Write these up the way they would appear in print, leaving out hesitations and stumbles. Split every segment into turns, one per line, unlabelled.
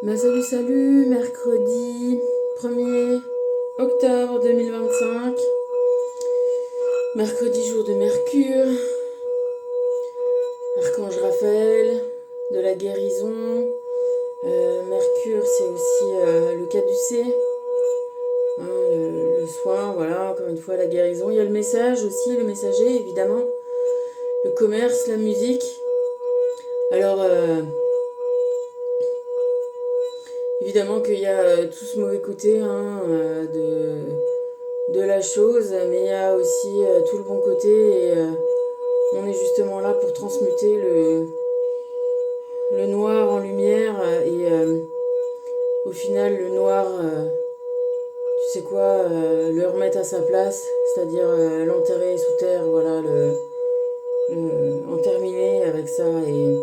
Salut, mercredi 1er octobre 2025, mercredi jour de Mercure, Archange Raphaël, de la guérison. Mercure, c'est aussi le caducée, hein, le soin, voilà, encore une fois la guérison. Il y a le message aussi, le messager évidemment, le commerce, la musique. Alors, évidemment qu'il y a tout ce mauvais côté hein, de la chose, mais il y a aussi tout le bon côté et on est justement là pour transmuter le noir en lumière et au final le noir, tu sais quoi, le remettre à sa place, c'est-à-dire l'enterrer sous terre, voilà, en terminer avec ça et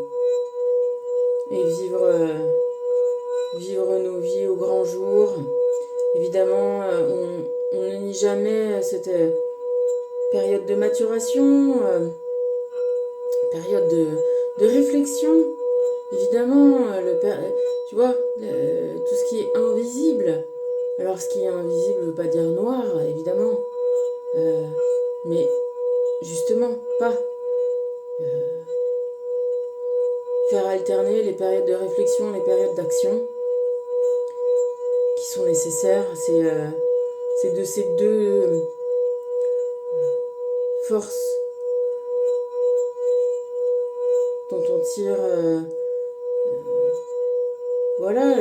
vivre nos vies au grand jour. Évidemment, on ne nie jamais cette période de maturation, période de réflexion. Évidemment, tu vois, tout ce qui est invisible. Alors, ce qui est invisible ne veut pas dire noir, évidemment. Mais justement, pas. Faire alterner les périodes de réflexion, les périodes d'action qui sont nécessaires. C'est de ces deux forces dont on tire voilà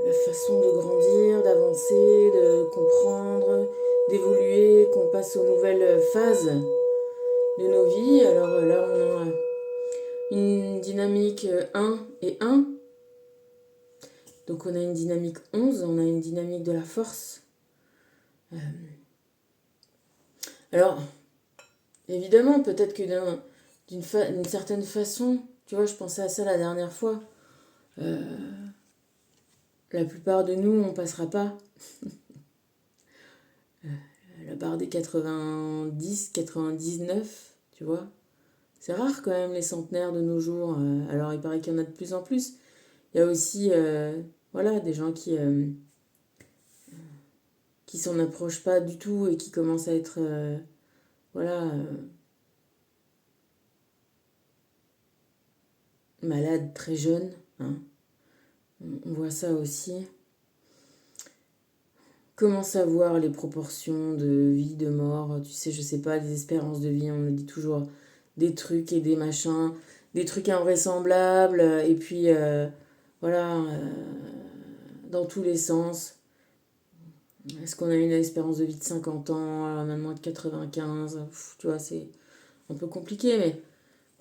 la façon de grandir, d'avancer, de comprendre, d'évoluer, qu'on passe aux nouvelles phases de nos vies. Alors là, on a une dynamique 1 et 1. Donc on a une dynamique 11, on a une dynamique de la force. Alors, évidemment, peut-être que d'une certaine façon, tu vois, je pensais à ça la dernière fois, la plupart de nous, on passera pas la barre des 90, 99, tu vois. C'est rare quand même les centenaires de nos jours. Alors il paraît qu'il y en a de plus en plus. Il y a aussi voilà, des gens qui s'en approchent pas du tout et qui commencent à être voilà, malades très jeunes. Hein. On voit ça aussi. Comment savoir les proportions de vie, de mort? Tu sais, je sais pas, les espérances de vie, on me dit toujours des trucs et des machins, des trucs invraisemblables, et puis voilà, dans tous les sens. Est-ce qu'on a une espérance de vie de 50 ans, maintenant de 95? Tu vois, c'est un peu compliqué, mais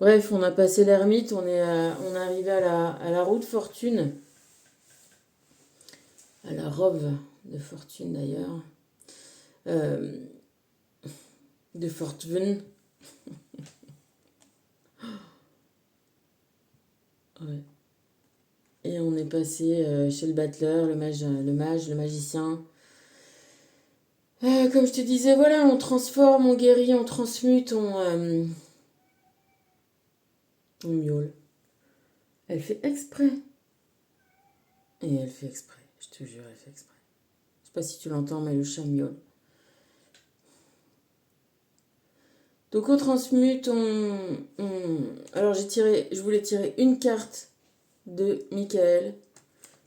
bref, on a passé l'ermite, on est arrivé à la roue de fortune, à la robe de fortune d'ailleurs, euh, de fortune. Ouais. Et on est passé chez le battleur, le magicien. Comme je te disais, voilà, on transforme, on guérit, on transmute, on miaule. Elle fait exprès. Et elle fait exprès, je te jure, elle fait exprès. Je sais pas si tu l'entends, mais le chat miaule. Donc on transmute, alors je voulais tirer une carte de Michael.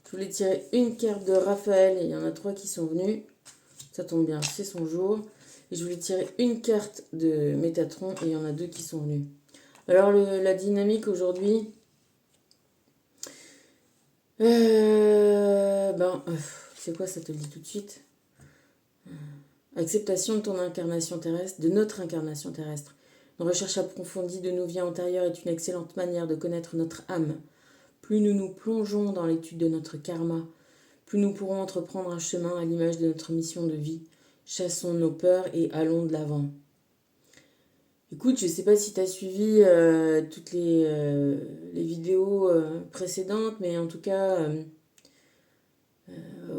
Je voulais tirer une carte de Raphaël, et il y en a 3 qui sont venus. Ça tombe bien, c'est son jour. Et je voulais tirer une carte de Métatron, et il y en a 2 qui sont venus. Alors la dynamique aujourd'hui, c'est quoi, ça te le dit tout de suite. Acceptation de ton incarnation terrestre, de notre incarnation terrestre. Une recherche approfondie de nos vies antérieures est une excellente manière de connaître notre âme. Plus nous nous plongeons dans l'étude de notre karma, plus nous pourrons entreprendre un chemin à l'image de notre mission de vie. Chassons nos peurs et allons de l'avant. Écoute, je ne sais pas si tu as suivi toutes les vidéos précédentes, mais en tout cas,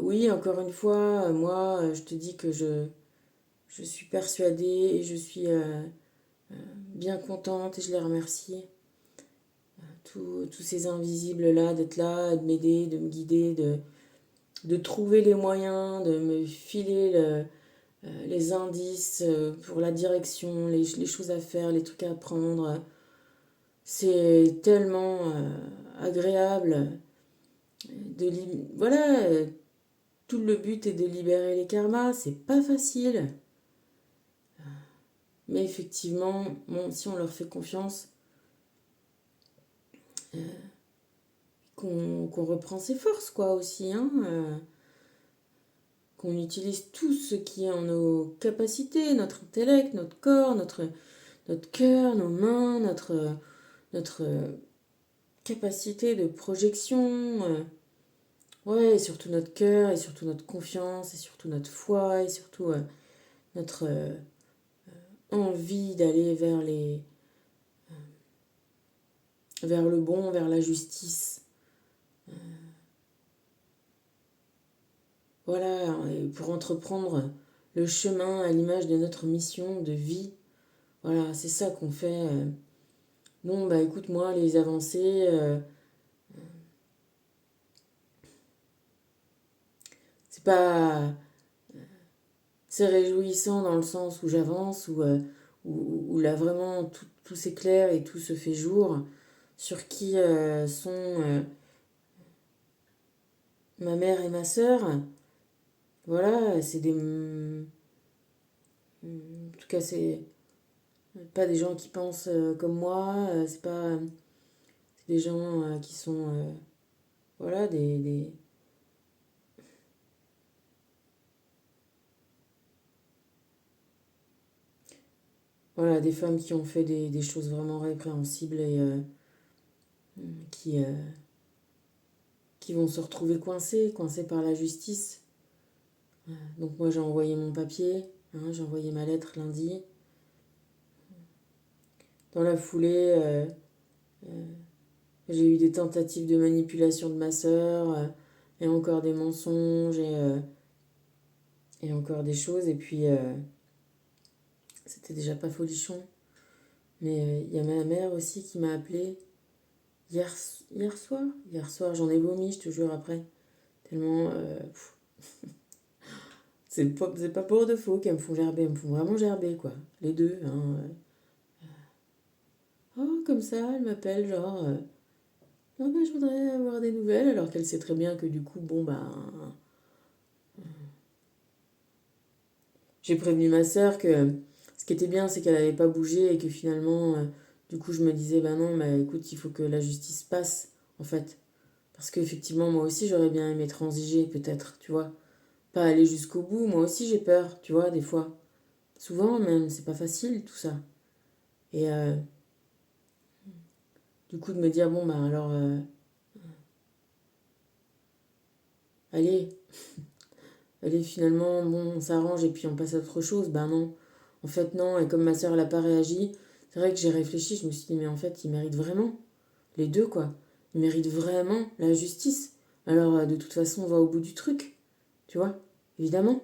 oui, encore une fois, moi, je te dis que je suis persuadée et je suis bien contente et je les remercie. tous ces invisibles-là, d'être là, de m'aider, de me guider, de trouver les moyens, de me filer les indices pour la direction, les choses à faire, les trucs à apprendre. C'est tellement agréable. Voilà, tout le but est de libérer les karmas, c'est pas facile. Mais effectivement, bon, si on leur fait confiance, qu'on reprend ses forces, quoi, aussi, hein, qu'on utilise tout ce qui est en nos capacités, notre intellect, notre corps, notre cœur, nos mains, notre capacité de projection, ouais, et surtout notre cœur, et surtout notre confiance, et surtout notre foi, et surtout notre envie d'aller vers le bon, vers la justice. Voilà, et pour entreprendre le chemin à l'image de notre mission de vie. Voilà, c'est ça qu'on fait. Bon, bah écoute, moi, les avancées, c'est pas. C'est réjouissant dans le sens où j'avance, où là vraiment tout s'éclaire et tout se fait jour. Sur qui sont ma mère et ma sœur. Voilà, c'est des. En tout cas, c'est pas des gens qui pensent comme moi. C'est pas. C'est des gens qui sont. Voilà, voilà, des femmes qui ont fait des choses vraiment répréhensibles et qui, euh, qui vont se retrouver coincées par la justice. Donc moi j'ai envoyé mon papier, hein, j'ai envoyé ma lettre lundi. Dans la foulée, j'ai eu des tentatives de manipulation de ma sœur, et encore des mensonges, et encore des choses. Et puis c'était déjà pas folichon. Mais il y a ma mère aussi qui m'a appelé hier, hier soir. Hier soir, j'en ai vomi, je te jure, après. Tellement. C'est pas pour de faux qu'elles me font gerber, elles me font vraiment gerber, quoi. Les deux, hein. Oh, comme ça, elle m'appelle, genre. Ah bah, je voudrais avoir des nouvelles, alors qu'elle sait très bien que du coup, bon, bah. J'ai prévenu ma sœur que ce qui était bien, c'est qu'elle n'avait pas bougé et que finalement, du coup, je me disais, bah non, bah écoute, il faut que la justice passe, en fait. Parce qu'effectivement, moi aussi, j'aurais bien aimé transiger, peut-être, tu vois. Pas aller jusqu'au bout, moi aussi, j'ai peur, tu vois, des fois. Souvent, même, c'est pas facile, tout ça. Et du coup, de me dire, bon, bah alors, allez, allez, finalement, bon, on s'arrange et puis on passe à autre chose. Ben non. En fait, non. Et comme ma soeur, elle n'a pas réagi, c'est vrai que j'ai réfléchi. Je me suis dit, mais en fait, ils méritent vraiment. Les deux, quoi. Ils méritent vraiment la justice. Alors, de toute façon, on va au bout du truc. Tu vois? Évidemment,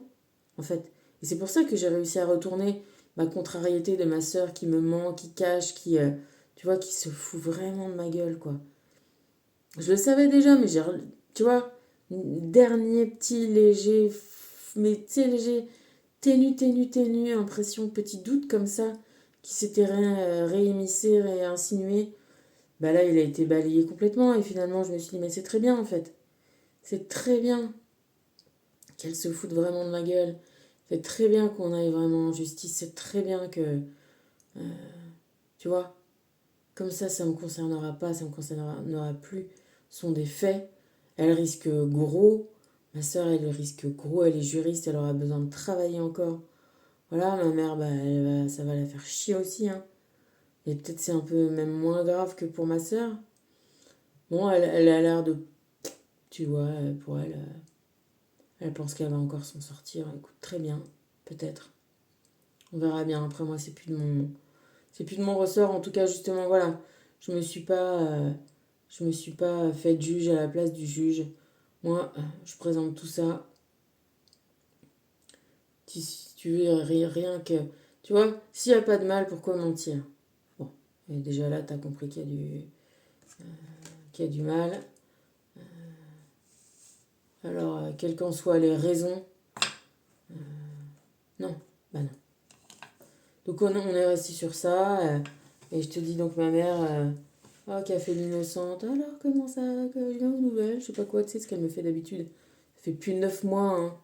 en fait. Et c'est pour ça que j'ai réussi à retourner ma contrariété de ma soeur qui me ment, qui cache, tu vois, qui se fout vraiment de ma gueule, quoi. Je le savais déjà, mais tu vois, dernier petit léger, mais tu sais, léger, ténu, impression, petit doute comme ça, qui s'était réémissé, réinsinué. Bah là, il a été balayé complètement, et finalement, je me suis dit, mais c'est très bien en fait. C'est très bien qu'elle se foute vraiment de ma gueule. C'est très bien qu'on aille vraiment en justice. C'est très bien que, tu vois, comme ça me concernera pas, ça me concernera plus. Ce sont des faits. Elle risque gros. Ma soeur, elle risque gros. Elle est juriste, elle aura besoin de travailler encore. Voilà, ma mère, bah, ça va la faire chier aussi, hein. Et peut-être c'est un peu même moins grave que pour ma soeur. Bon, elle a l'air de... Tu vois, pour elle, elle pense qu'elle va encore s'en sortir. Écoute, très bien, peut-être. On verra bien. Après, moi, c'est plus de mon ressort. En tout cas, justement, voilà. Je me suis pas... je me suis pas fait juge à la place du juge. Moi, je présente tout ça. Si tu veux, rien que... Tu vois, s'il n'y a pas de mal, pourquoi mentir? Bon, et déjà là, t'as compris qui a du mal. Alors, quelles qu'en soient les raisons, non, bah non. Donc on est resté sur ça, et je te dis donc ma mère, qui a fait l'innocente, alors comment ça, que viens aux nouvelles, je sais pas quoi, tu sais ce qu'elle me fait d'habitude. Ça fait plus de 9 mois, hein.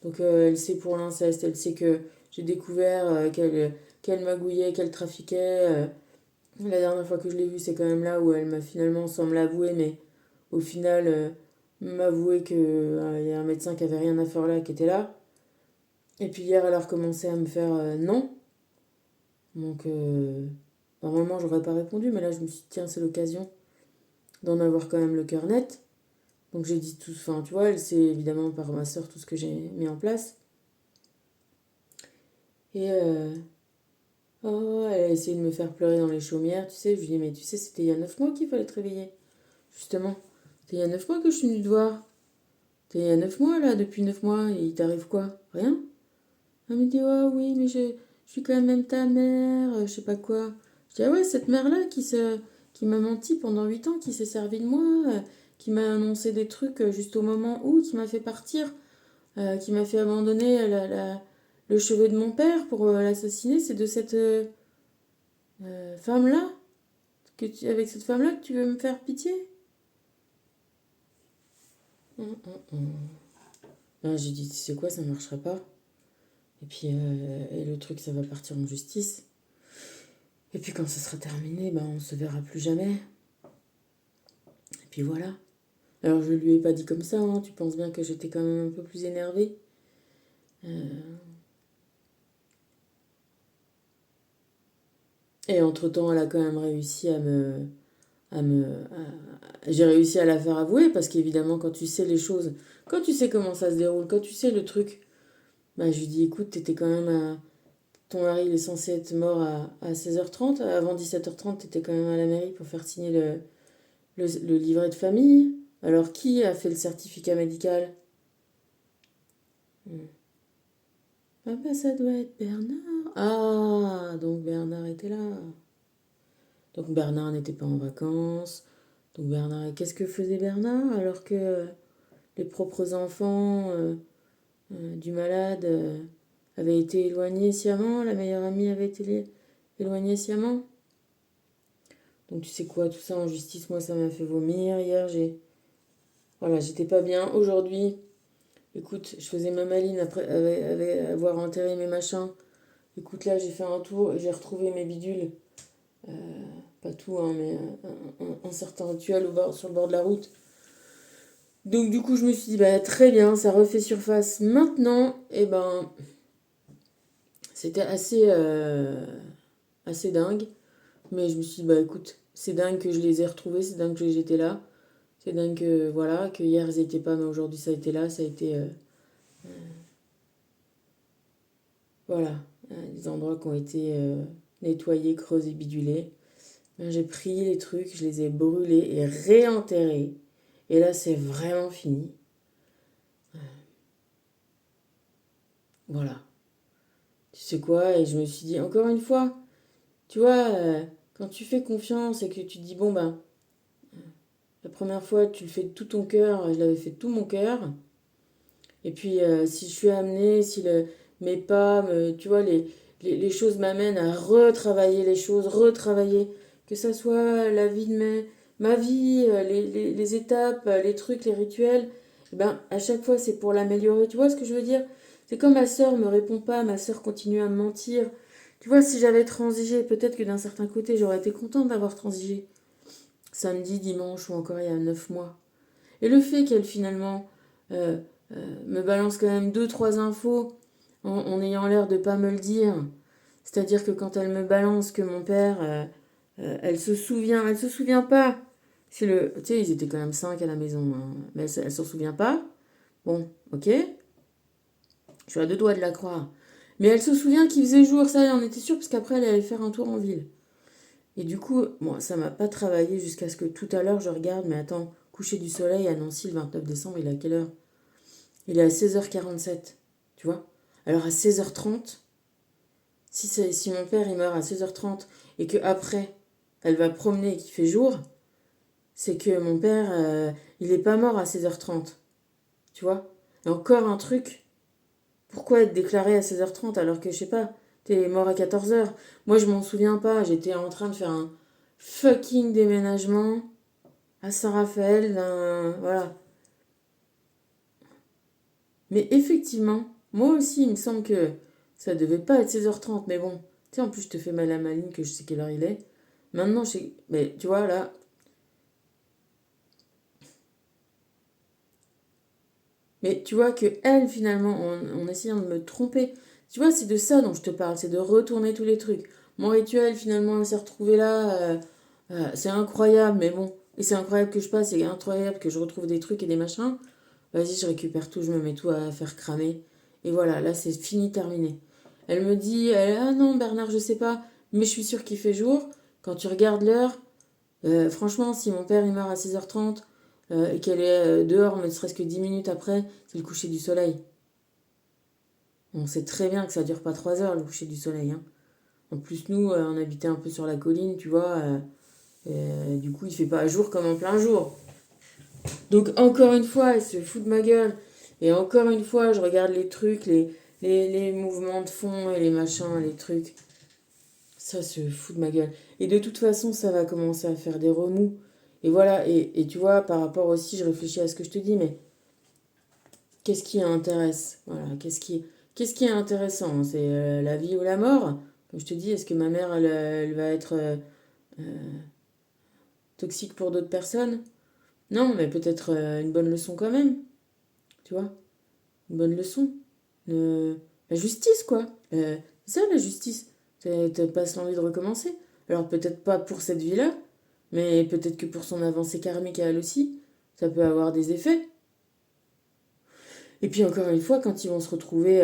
Donc elle sait pour l'inceste, elle sait que j'ai découvert qu'elle magouillait, qu'elle trafiquait. La dernière fois que je l'ai vue, c'est quand même là où elle m'a finalement, sans me l'avouer, mais au final, m'avouer qu'il y a un médecin qui avait rien à faire là, qui était là. Et puis hier, elle a recommencé à me faire non. Donc, normalement, j'aurais pas répondu, mais là, je me suis dit, tiens, c'est l'occasion d'en avoir quand même le cœur net. Donc, j'ai dit tout, enfin, tu vois, elle sait évidemment par ma soeur tout ce que j'ai mis en place. Et, oh, elle a essayé de me faire pleurer dans les chaumières, tu sais. Je lui ai dit, mais tu sais, c'était il y a 9 mois qu'il fallait te réveiller. Justement, c'était il y a 9 mois que je suis venue te voir. C'était il y a 9 mois, là, depuis 9 mois, il t'arrive quoi? Rien? Elle me dit, oh oui, mais je suis quand même ta mère, je sais pas quoi. Je dis, ah ouais, cette mère-là qui m'a menti pendant 8 ans, qui s'est servie de moi, qui m'a annoncé des trucs juste au moment où, qui m'a fait partir, qui m'a fait abandonner le chevet de mon père pour l'assassiner, c'est de cette femme-là, avec cette femme-là que tu veux me faire pitié? J'ai dit, tu sais quoi, ça marcherait pas. Et puis, et le truc, ça va partir en justice. Et puis quand ça sera terminé, ben on se verra plus jamais. Et puis voilà. Alors je lui ai pas dit comme ça, hein. Tu penses bien que j'étais quand même un peu plus énervée. Et entre-temps, elle a quand même réussi j'ai réussi à la faire avouer, parce qu'évidemment, quand tu sais les choses, quand tu sais comment ça se déroule, quand tu sais le truc, bah je lui dis, écoute, t'étais quand même ton mari, il est censé être mort à 16h30. Avant 17h30, t'étais quand même à la mairie pour faire signer le livret de famille. Alors, qui a fait le certificat médical? Ah bah ça doit être Bernard. Ah, donc Bernard était là. Donc Bernard n'était pas en vacances. Donc Bernard, qu'est-ce que faisait Bernard alors que les propres enfants du malade avaient été éloignés sciemment, la meilleure amie avait été éloignée sciemment? Donc tu sais quoi, tout ça en justice, moi ça m'a fait vomir. Hier, voilà, j'étais pas bien. Aujourd'hui, écoute, je faisais ma maline après avoir enterré mes machins. Écoute, là, j'ai fait un tour et j'ai retrouvé mes bidules. Euh, Pas tout, hein, mais un certain rituel sur le bord de la route. Donc, du coup, je me suis dit, bah, très bien, ça refait surface maintenant. Et ben, c'était assez dingue. Mais je me suis dit, bah, écoute, c'est dingue que je les ai retrouvés, c'est dingue que j'étais là. C'est dingue que, voilà, que hier, ils n'étaient pas, mais aujourd'hui, ça a été là. Ça a été, voilà, des endroits qui ont été nettoyés, creusés, bidulés. Ben, j'ai pris les trucs, je les ai brûlés et réenterrés. Et là, c'est vraiment fini. Voilà. Tu sais quoi? Et je me suis dit, encore une fois, tu vois, quand tu fais confiance et que tu te dis, bon, ben, la première fois, tu le fais de tout ton cœur, je l'avais fait de tout mon cœur. Et puis, si je suis amenée, si mes pas, tu vois, les choses m'amènent à retravailler les choses, retravailler, que ça soit la vie ma vie, les étapes, les trucs, les rituels, eh ben, à chaque fois, c'est pour l'améliorer. Tu vois ce que je veux dire? C'est comme ma sœur me répond pas, ma sœur continue à me mentir. Tu vois, si j'avais transigé, peut-être que d'un certain côté, j'aurais été contente d'avoir transigé. Samedi, dimanche ou encore il y a 9 mois. Et le fait qu'elle finalement euh, me balance quand même deux, trois infos en ayant l'air de pas me le dire, c'est-à-dire que quand elle me balance que mon père, elle se souvient pas. Tu sais, ils étaient quand même 5 à la maison, hein, mais elle s'en souvient pas. Bon, ok, je suis à deux doigts de la croire. Mais elle se souvient qu'il faisait jour, ça, on était sûr, parce qu'après elle allait faire un tour en ville. Et du coup, bon, ça m'a pas travaillé jusqu'à ce que tout à l'heure je regarde, mais attends, coucher du soleil à Nancy le 29 décembre, il est à quelle heure? Il est à 16h47, tu vois. Alors à 16h30, si mon père il meurt à 16h30 et que après elle va promener et qu'il fait jour, c'est que mon père, il est pas mort à 16h30. Tu vois? Et encore un truc. Pourquoi être déclaré à 16h30 alors que, je sais pas, t'es mort à 14h? Moi, je m'en souviens pas. J'étais en train de faire un fucking déménagement à Saint-Raphaël. Voilà. Mais effectivement, moi aussi, il me semble que ça devait pas être 16h30. Mais bon, tu sais, en plus, je te fais mal à ma ligne que je sais quelle heure il est. Maintenant, je sais. Mais tu vois, là. Mais tu vois que elle, finalement, en essayant de me tromper, tu vois, c'est de ça dont je te parle, c'est de retourner tous les trucs. Mon rituel, finalement, elle s'est retrouvée là. C'est incroyable, mais bon. Et c'est incroyable que je passe, c'est incroyable que je retrouve des trucs et des machins. Vas-y, je récupère tout, je me mets tout à faire cramer. Et voilà, là, c'est fini, terminé. Elle me dit, ah non, Bernard, je sais pas, mais je suis sûre qu'il fait jour. Quand tu regardes l'heure, franchement, si mon père il meurt à 16h30 et qu'elle est dehors, ne serait-ce que 10 minutes après, c'est le coucher du soleil. On sait très bien que ça dure pas 3 heures le coucher du soleil, hein. En plus, nous, on habitait un peu sur la colline, tu vois. Du coup, il fait pas jour comme en plein jour. Donc, encore une fois, elle se fout de ma gueule. Et encore une fois, je regarde les trucs, les mouvements de fond et les machins, les trucs. Ça se fout de ma gueule. Et de toute façon, ça va commencer à faire des remous. Et voilà, et tu vois, par rapport aussi, je réfléchis à ce que je te dis, mais qu'est-ce qui intéresse? Voilà, qu'est-ce qui est intéressant? C'est la vie ou la mort? Comme je te dis, est-ce que ma mère, elle va être toxique pour d'autres personnes? Non, mais peut-être une bonne leçon quand même, tu vois? Une bonne leçon. Le- La justice, quoi. C'est ça, la justice. T'as pas l'envie de recommencer. Alors peut-être pas pour cette vie-là, mais peut-être que pour son avancée karmique à elle aussi, ça peut avoir des effets. Et puis encore une fois, quand ils vont se retrouver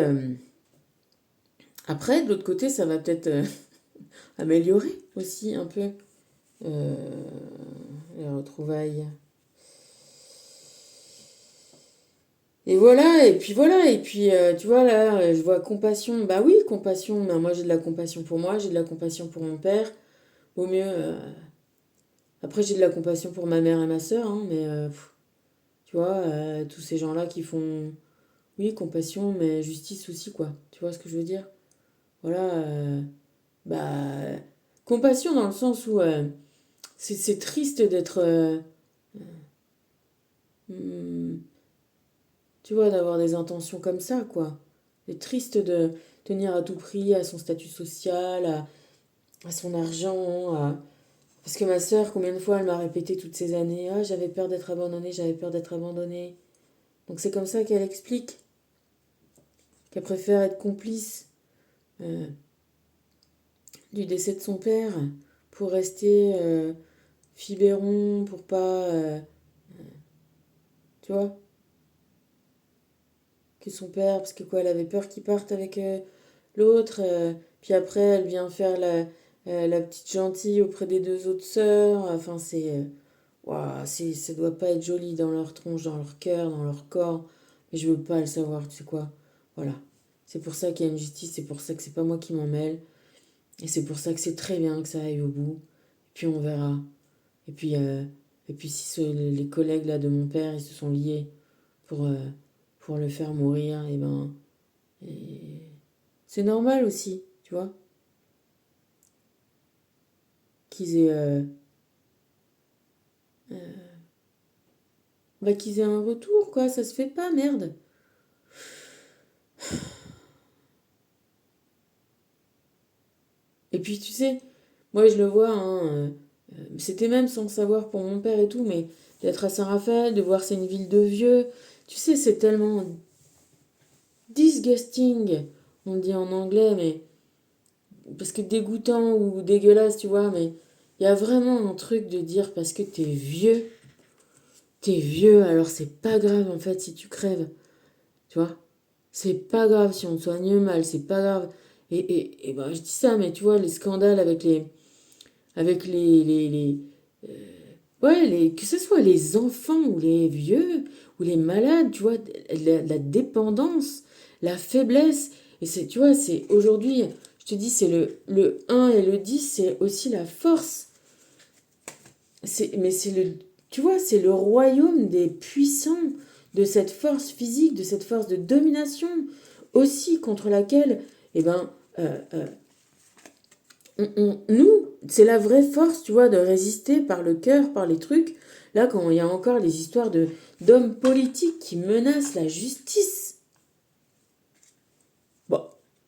après, de l'autre côté, ça va peut-être améliorer aussi un peu euh, les retrouvailles. Et puis tu vois là, je vois compassion. Bah oui, compassion. Bah, moi j'ai de la compassion pour moi, j'ai de la compassion pour mon père. Au mieux. Après j'ai de la compassion pour ma mère et ma soeur, hein, mais tu vois, tous ces gens-là qui font, oui, compassion, mais justice aussi, quoi. Tu vois ce que je veux dire? Voilà. Bah, compassion dans le sens où c'est triste d'être, hmm, tu vois, d'avoir des intentions comme ça, quoi. C'est triste de tenir à tout prix à son statut social, à son argent. Parce que ma sœur, combien de fois elle m'a répété toutes ces années, ah, j'avais peur d'être abandonnée, j'avais peur d'être abandonnée. Donc c'est comme ça qu'elle explique qu'elle préfère être complice euh, du décès de son père pour rester Fibéron, pour pas, tu vois, que son père, parce que quoi, elle avait peur qu'il parte avec l'autre, puis après elle vient faire la petite gentille auprès des deux autres sœurs, enfin ouah, ça doit pas être joli dans leur tronche, dans leur cœur, dans leur corps, mais je veux pas le savoir, tu sais quoi, voilà. C'est pour ça qu'il y a une justice, c'est pour ça que c'est pas moi qui m'en mêle, et c'est pour ça que c'est très bien que ça aille au bout, puis on verra. Et puis, euh, et puis si les collègues là de mon père, ils se sont liés pour, euh, pour le faire mourir, et ben, et c'est normal aussi, tu vois, qu'ils aient, bah, qu'ils aient un retour, quoi, ça se fait pas, merde. Et puis tu sais, moi je le vois, hein, c'était même sans le savoir pour mon père et tout, mais d'être à Saint-Raphaël, de voir c'est une ville de vieux, tu sais, c'est tellement disgusting, on dit en anglais, mais parce que dégoûtant ou dégueulasse, tu vois, mais il y a vraiment un truc de dire parce que t'es vieux, alors c'est pas grave en fait si tu crèves, tu vois. C'est pas grave si on te soigne mal, c'est pas grave. Et ben je dis ça, mais tu vois, les scandales avec ouais, que ce soit les enfants ou les vieux ou les malades, tu vois, la dépendance, la faiblesse. Et c'est, tu vois, c'est aujourd'hui, je te dis, c'est le un et le 10 c'est aussi la force. Mais c'est le. tu vois, c'est le royaume des puissants, de cette force physique, de cette force de domination aussi contre laquelle, eh ben, nous, c'est la vraie force, tu vois, de résister par le cœur, par les trucs. Là, quand il y a encore les histoires d'hommes politiques qui menacent la justice. Bon,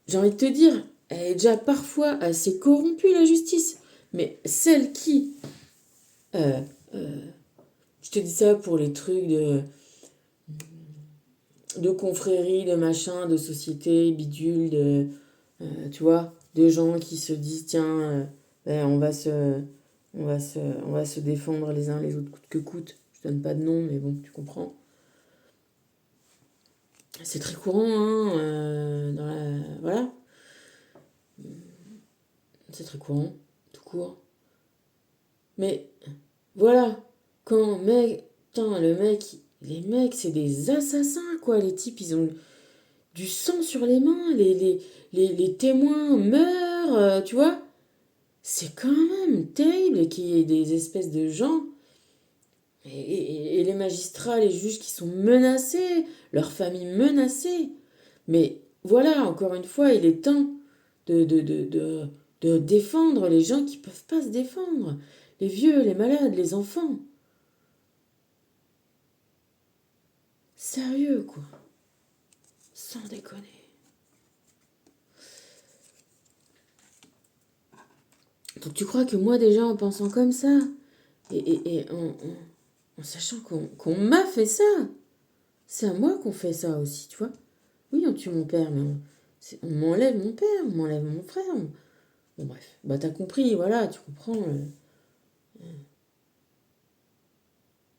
j'ai envie de te dire, elle est déjà parfois assez corrompue, la justice. Mais celle qui... euh, euh, je te dis ça pour les trucs de confrérie, de machin, de société, bidule, tu vois, de gens qui se disent, tiens, on va se défendre les uns les autres coûte que coûte. Je donne pas de nom, mais bon, tu comprends. C'est très courant, hein, voilà, c'est très courant, tout court. Mais voilà, quand mec, putain, les mecs, c'est des assassins, quoi. Les types, ils ont du sang sur les mains, les témoins meurent, tu vois. C'est quand même terrible qu'il y ait des espèces de gens et les magistrats, les juges qui sont menacés, leurs familles menacées. Mais voilà, encore une fois, il est temps de défendre les gens qui ne peuvent pas se défendre. Les vieux, les malades, les enfants. Sérieux, quoi. Sans déconner. Donc tu crois que moi déjà en pensant comme ça, et en sachant qu'on m'a fait ça, c'est à moi qu'on fait ça aussi, tu vois. Oui, on tue mon père, mais on m'enlève mon père, on m'enlève mon frère. Bon bref, bah t'as compris, voilà, tu comprends.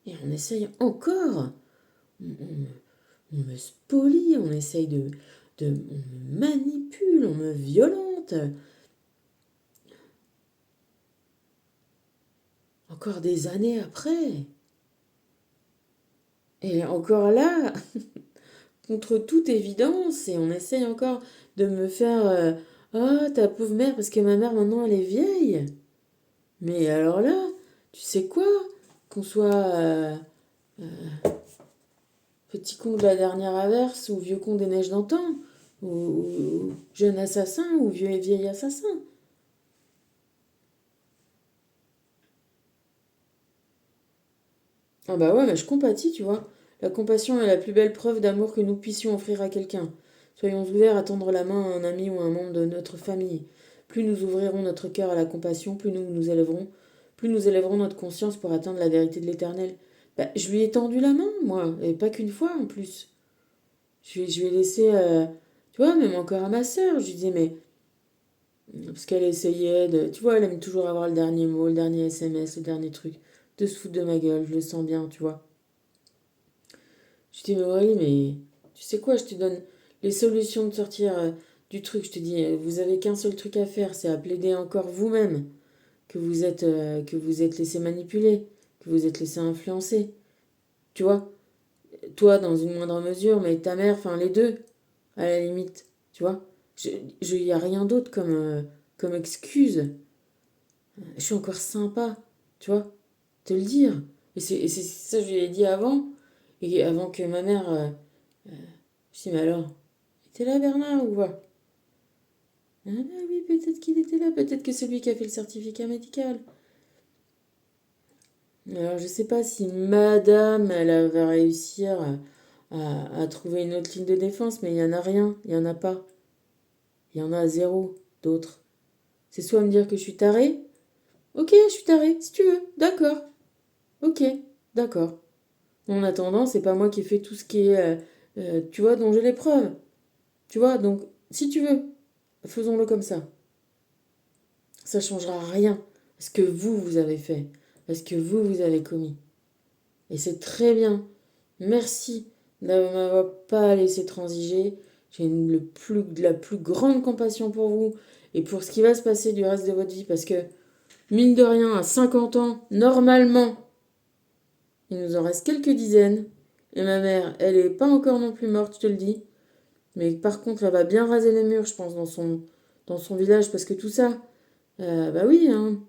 Et on essaye encore. On me spolie, on essaye on me manipule, on me violente. Encore des années après. Et encore là, contre toute évidence, et on essaye encore de me faire ah, ta pauvre mère, parce que ma mère maintenant elle est vieille. Mais alors là, tu sais quoi? Qu'on soit petit con de la dernière averse, ou vieux con des neiges d'antan, ou jeune assassin, ou vieux et vieil assassin. Ah bah ouais, mais je compatis, tu vois. La compassion est la plus belle preuve d'amour que nous puissions offrir à quelqu'un. Soyons ouverts à tendre la main à un ami ou à un membre de notre famille. Plus nous ouvrirons notre cœur à la compassion, plus nous élèverons notre conscience pour atteindre la vérité de l'Éternel. Bah, je lui ai tendu la main, moi, et pas qu'une fois en plus. Je lui ai laissé, tu vois, même encore à ma sœur, je lui disais, mais... Parce qu'elle essayait de... Tu vois, elle aime toujours avoir le dernier mot, le dernier SMS, le dernier truc. De se foutre de ma gueule, je le sens bien, tu vois. Je dis, mais Aurélie, mais tu sais quoi, je te donne les solutions de sortir du truc. Je te dis, vous avez qu'un seul truc à faire, c'est à plaider encore vous-même que vous êtes laissé manipuler, que vous êtes laissé influencer. Tu vois, toi dans une moindre mesure, mais ta mère, enfin les deux, à la limite. Tu vois, il n'y a rien d'autre comme excuse. Je suis encore sympa, tu vois, te le dire. Et c'est ça que je lui ai dit avant, et avant que ma mère... je dis, mais alors, t'es là, Bernard, ou quoi? Ah bah oui, peut-être qu'il était là, peut-être que c'est lui qui a fait le certificat médical. Alors, je sais pas si madame, elle va réussir à trouver une autre ligne de défense, mais il y en a rien, il y en a pas. Il y en a zéro d'autres. C'est soit me dire que je suis tarée, ok, je suis tarée, si tu veux, d'accord, ok, d'accord. En attendant, c'est pas moi qui fais tout ce qui est, tu vois, dont j'ai les preuves. Tu vois, donc, si tu veux, faisons-le comme ça. Ça changera rien à ce que vous avez fait, à ce que vous avez commis. Et c'est très bien. Merci de ne m'avoir pas laissé transiger. J'ai la plus grande compassion pour vous et pour ce qui va se passer du reste de votre vie parce que, mine de rien, à 50 ans, normalement, il nous en reste quelques dizaines. Et ma mère, elle est pas encore non plus morte, je te le dis. Mais par contre, elle va bien raser les murs, je pense, dans son village parce que tout ça, bah oui, hein.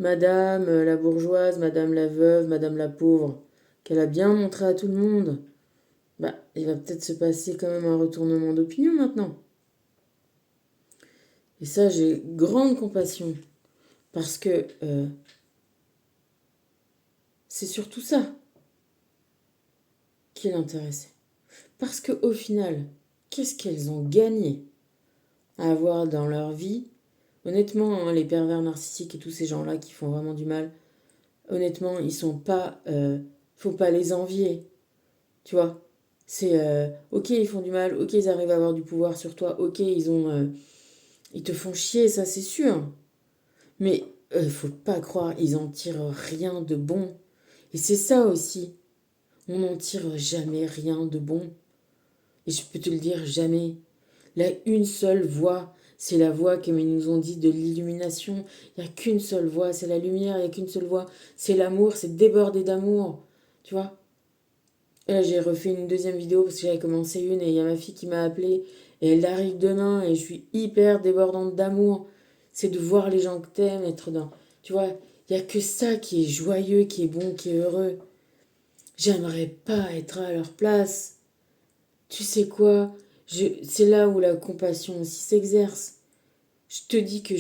Madame la bourgeoise, Madame la veuve, Madame la pauvre, qu'elle a bien montré à tout le monde, bah, il va peut-être se passer quand même un retournement d'opinion maintenant. Et ça, j'ai grande compassion. Parce que c'est surtout ça qui l'intéressait. Parce qu'au final, qu'est-ce qu'elles ont gagné à avoir dans leur vie? Honnêtement, hein, les pervers narcissiques et tous ces gens-là qui font vraiment du mal, honnêtement, ils sont pas... faut pas les envier, tu vois. C'est... ok, ils font du mal, ok, ils arrivent à avoir du pouvoir sur toi, ok, ils te font chier, ça c'est sûr. Mais faut pas croire, ils en tirent rien de bon. Et c'est ça aussi. On n'en tire jamais rien de bon. Et je peux te le dire, jamais. Il y a une seule voie. C'est la voie, comme ils nous ont dit, de l'illumination. Il n'y a qu'une seule voie, c'est la lumière, il n'y a qu'une seule voie. C'est l'amour, c'est déborder d'amour. Tu vois? Et là, j'ai refait une deuxième vidéo parce que j'avais commencé une et il y a ma fille qui m'a appelée. Et elle arrive demain et je suis hyper débordante d'amour. C'est de voir les gens que t'aimes, être dans... Tu vois, il n'y a que ça qui est joyeux, qui est bon, qui est heureux. J'aimerais pas être à leur place. Tu sais quoi? C'est là où la compassion aussi s'exerce. Je te dis que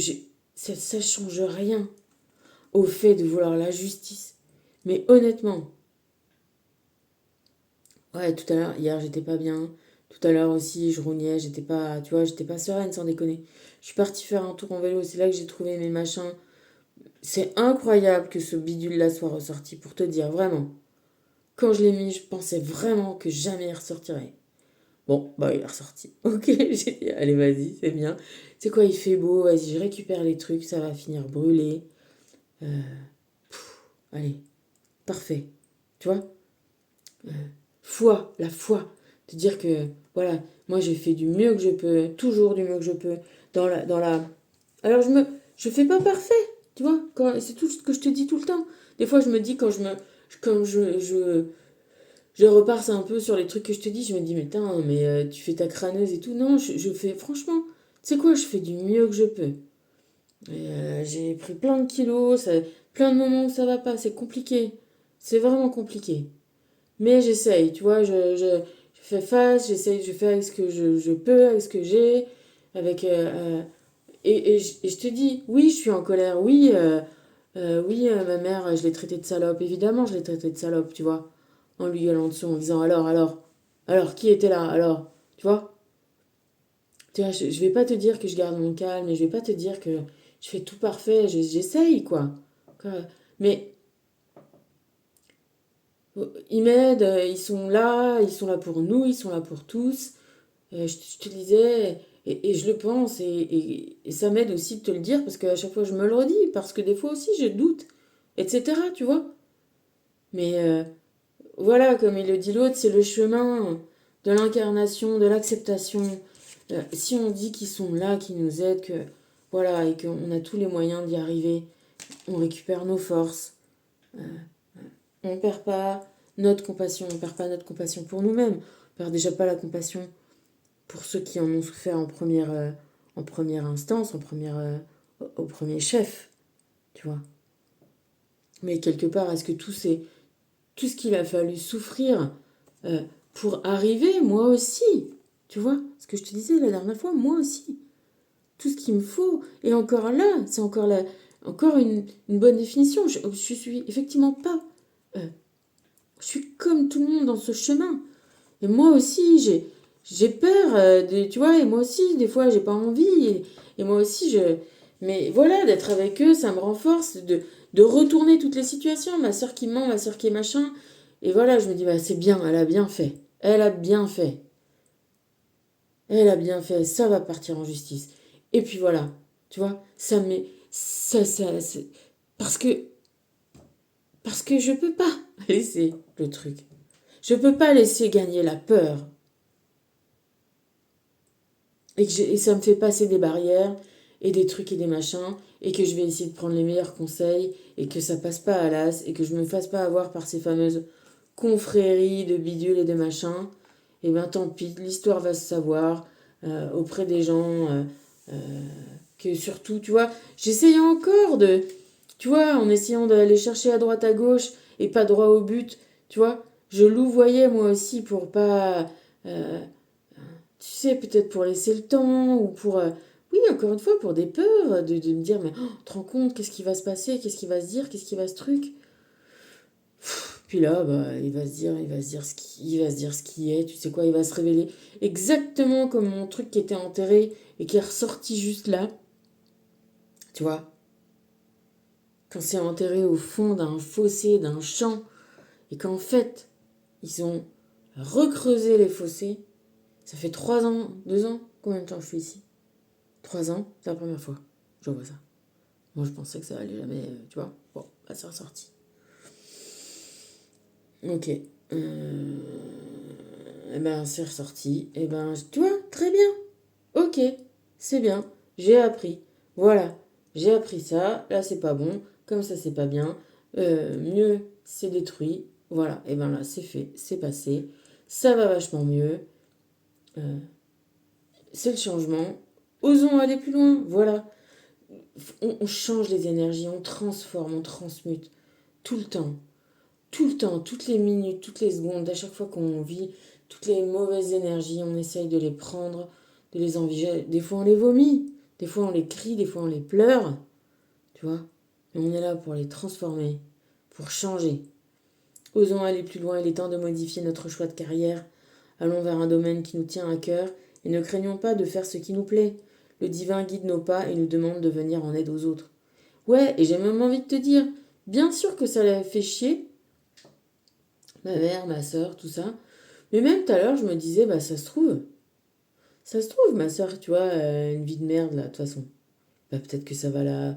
ça change rien au fait de vouloir la justice. Mais honnêtement, ouais, tout à l'heure, hier, j'étais pas bien. Tout à l'heure aussi, je rognais, j'étais pas, tu vois, j'étais pas sereine sans déconner. Je suis partie faire un tour en vélo, c'est là que j'ai trouvé mes machins. C'est incroyable que ce bidule-là soit ressorti, pour te dire, vraiment. Quand je l'ai mis, je pensais vraiment que jamais il ressortirait. Bon, bah il est ressorti. Ok, j'ai dit, allez, vas-y, c'est bien. C'est quoi, il fait beau, vas-y, je récupère les trucs, ça va finir brûlé. Euh, allez, parfait. Tu vois? Euh, la foi. Te dire que, voilà, moi j'ai fait du mieux que je peux, toujours du mieux que je peux. Dans la... Alors je fais pas parfait, tu vois? C'est tout ce que je te dis tout le temps. Des fois je me dis quand je repasse un peu sur les trucs que je te dis, je me dis, mais putain, mais tu fais ta crâneuse et tout. Non, je fais, franchement, tu sais quoi, je fais du mieux que je peux. Et, j'ai pris plein de kilos, plein de moments où ça va pas, c'est compliqué. C'est vraiment compliqué. Mais j'essaye, tu vois, je fais face, j'essaye, je fais avec ce que je peux, avec ce que j'ai, avec... et je te dis, oui, je suis en colère, oui, oui, ma mère, je l'ai traitée de salope, évidemment, je l'ai traitée de salope, tu vois, en lui gueulant dessus, en disant, alors, qui était là, alors, tu vois? Tu vois, je vais pas te dire que je garde mon calme, et je vais pas te dire que je fais tout parfait, j'essaye, quoi. Quoi. Mais ils m'aident, ils sont là pour nous, ils sont là pour tous. Je te disais, et je le pense, et ça m'aide aussi de te le dire, parce qu'à chaque fois je me le redis, parce que des fois aussi je doute, etc., tu vois. Mais voilà, comme il le dit l'autre, c'est le chemin de l'incarnation, de l'acceptation. Si on dit qu'ils sont là, qu'ils nous aident, que voilà, et qu'on a tous les moyens d'y arriver, on récupère nos forces, euh, on ne perd pas notre compassion, on ne perd pas notre compassion pour nous-mêmes, on perd déjà pas la compassion pour ceux qui en ont souffert en première instance, au premier chef, tu vois. Mais quelque part, est-ce que tout ce qu'il a fallu souffrir euh, pour arriver, moi aussi, tu vois, ce que je te disais la dernière fois, moi aussi, tout ce qu'il me faut, et encore là, c'est encore une bonne définition, je suis effectivement pas, euh, je suis comme tout le monde dans ce chemin, et moi aussi, j'ai peur, tu vois, et moi aussi, des fois, j'ai pas envie. Et moi aussi, Mais voilà, d'être avec eux, ça me renforce, de retourner toutes les situations. Ma soeur qui ment, ma soeur qui est machin. Et voilà, je me dis, bah, c'est bien, elle a bien fait. Elle a bien fait. Elle a bien fait, ça va partir en justice. Et puis voilà, tu vois, ça met. Parce que. Parce que je peux pas laisser le truc. Je peux pas laisser gagner la peur. Et ça me fait passer des barrières et des trucs et des machins et que je vais essayer de prendre les meilleurs conseils et que ça passe pas à l'as et que je me fasse pas avoir par ces fameuses confréries de bidules et de machins, et ben tant pis, l'histoire va se savoir auprès des gens que surtout, tu vois, j'essaye encore Tu vois, en essayant d'aller chercher à droite à gauche et pas droit au but, tu vois, je louvoyais moi aussi pour pas, euh, tu sais, peut-être pour laisser le temps ou pour, oui, encore une fois, pour des peurs, de me dire, mais oh, tu te rends compte, qu'est-ce qui va se passer, qu'est-ce qui va se dire, qu'est-ce qui va se truc. Puis là, bah, il va se dire ce qui est, tu sais quoi, il va se révéler exactement comme mon truc qui était enterré et qui est ressorti juste là, tu vois, quand c'est enterré au fond d'un fossé, d'un champ, et qu'en fait, ils ont recreusé les fossés. Ça fait 3 ans, 2 ans, combien de temps je suis ici? 3 ans, c'est la première fois. Je vois ça. Moi, je pensais que ça allait jamais, tu vois. Bon, bah, c'est ressorti. Ok. Eh ben, c'est ressorti. Eh ben, tu vois, très bien. Ok, c'est bien. J'ai appris. Voilà. J'ai appris ça. Là, c'est pas bon. Comme ça, c'est pas bien. Mieux, c'est détruit. Voilà. Et ben là, c'est fait. C'est passé. Ça va vachement mieux. Euh, c'est le changement. Osons aller plus loin. Voilà. On change les énergies. On transforme. On transmute. Tout le temps. Tout le temps. Toutes les minutes. Toutes les secondes. À chaque fois qu'on vit toutes les mauvaises énergies, on essaye de les prendre, de les envisager. Des fois, on les vomit. Des fois, on les crie. Des fois, on les pleure. Tu vois. Mais on est là pour les transformer. Pour changer. Osons aller plus loin. Il est temps de modifier notre choix de carrière. Allons vers un domaine qui nous tient à cœur et ne craignons pas de faire ce qui nous plaît. Le divin guide nos pas et nous demande de venir en aide aux autres. Ouais, et j'ai même envie de te dire, bien sûr que ça l'a fait chier, ma mère, ma soeur, tout ça. Mais même tout à l'heure, je me disais, bah ça se trouve, ma soeur, tu vois, une vie de merde là, de toute façon. Bah peut-être que ça va la...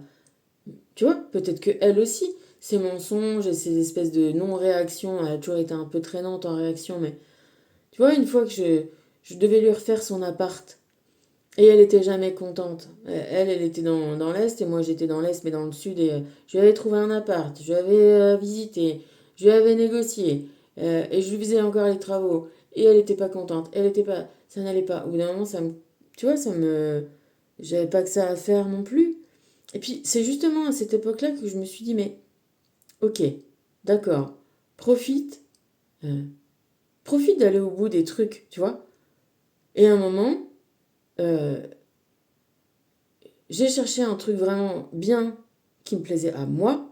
Tu vois, peut-être que elle aussi, ces mensonges et ces espèces de non-réaction, elle a toujours été un peu traînante en réaction, mais tu vois, une fois que je devais lui refaire son appart, et elle était jamais contente. Elle était dans l'Est et moi j'étais dans l'Est mais dans le Sud et je lui avais trouvé un appart, je lui avais visité, je lui avais négocié et je lui faisais encore les travaux et elle était pas contente. Elle était pas, ça n'allait pas. Au bout d'un moment ça me, tu vois, j'avais pas que ça à faire non plus. Et puis c'est justement à cette époque-là que je me suis dit mais ok, d'accord, profite, euh, profite d'aller au bout des trucs, tu vois. Et à un moment, euh, j'ai cherché un truc vraiment bien qui me plaisait à moi,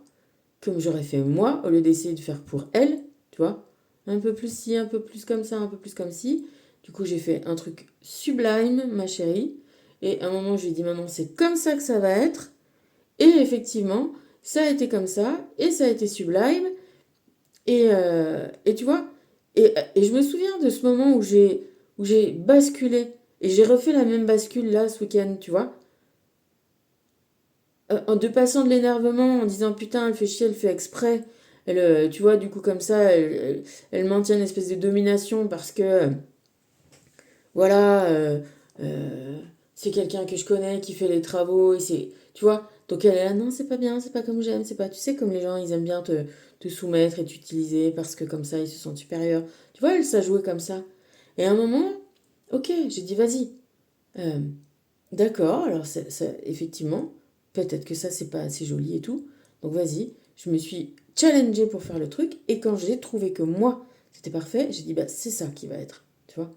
comme j'aurais fait moi, au lieu d'essayer de faire pour elle, tu vois. Un peu plus ci, un peu plus comme ça, un peu plus comme ci. Du coup, j'ai fait un truc sublime, ma chérie. Et à un moment, je lui ai dit, maintenant, c'est comme ça que ça va être. Et effectivement, ça a été comme ça, et ça a été sublime. Et tu vois, et je me souviens de ce moment où j'ai basculé. Et j'ai refait la même bascule là, ce week-end, tu vois. En dépassant de l'énervement, en disant putain, elle fait chier, elle fait exprès. Elle, tu vois, du coup, comme ça, elle maintient une espèce de domination parce que, voilà, c'est quelqu'un que je connais qui fait les travaux et c'est, tu vois, donc elle est là, non, c'est pas bien, c'est pas comme j'aime, c'est pas, tu sais, comme les gens, ils aiment bien te soumettre et t'utiliser parce que comme ça, ils se sentent supérieurs. Tu vois, elle, ça jouait comme ça. Et à un moment, ok, j'ai dit, vas-y, euh, d'accord, alors effectivement, peut-être que ça c'est pas assez joli et tout. Donc vas-y, je me suis challengée pour faire le truc et quand j'ai trouvé que moi c'était parfait, j'ai dit bah c'est ça qui va être, tu vois.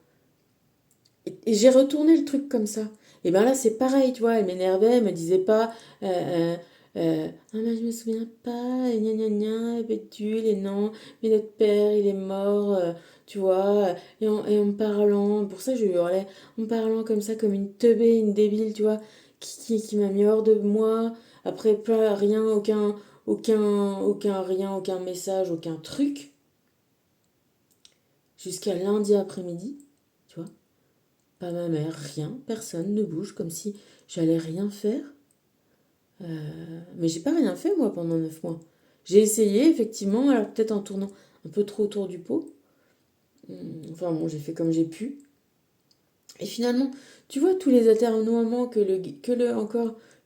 Et j'ai retourné le truc comme ça. Et ben là c'est pareil, tu vois, elle m'énervait, elle me disait pas ah mais je me souviens pas, et gna gna gna, et pétule, et non, mais notre père il est mort, tu vois, et en me parlant, pour ça je lui hurlais, en me parlant comme ça, comme une teubée, une débile, tu vois, qui m'a mis hors de moi, après pas rien, aucun rien, aucun message, aucun truc, jusqu'à lundi après-midi, tu vois. Pas ma mère, rien, personne ne bouge, comme si j'allais rien faire. Mais j'ai pas rien fait moi pendant 9 mois. J'ai essayé effectivement, alors peut-être en tournant un peu trop autour du pot. Enfin bon, j'ai fait comme j'ai pu. Et finalement, tu vois tous les atermoiements que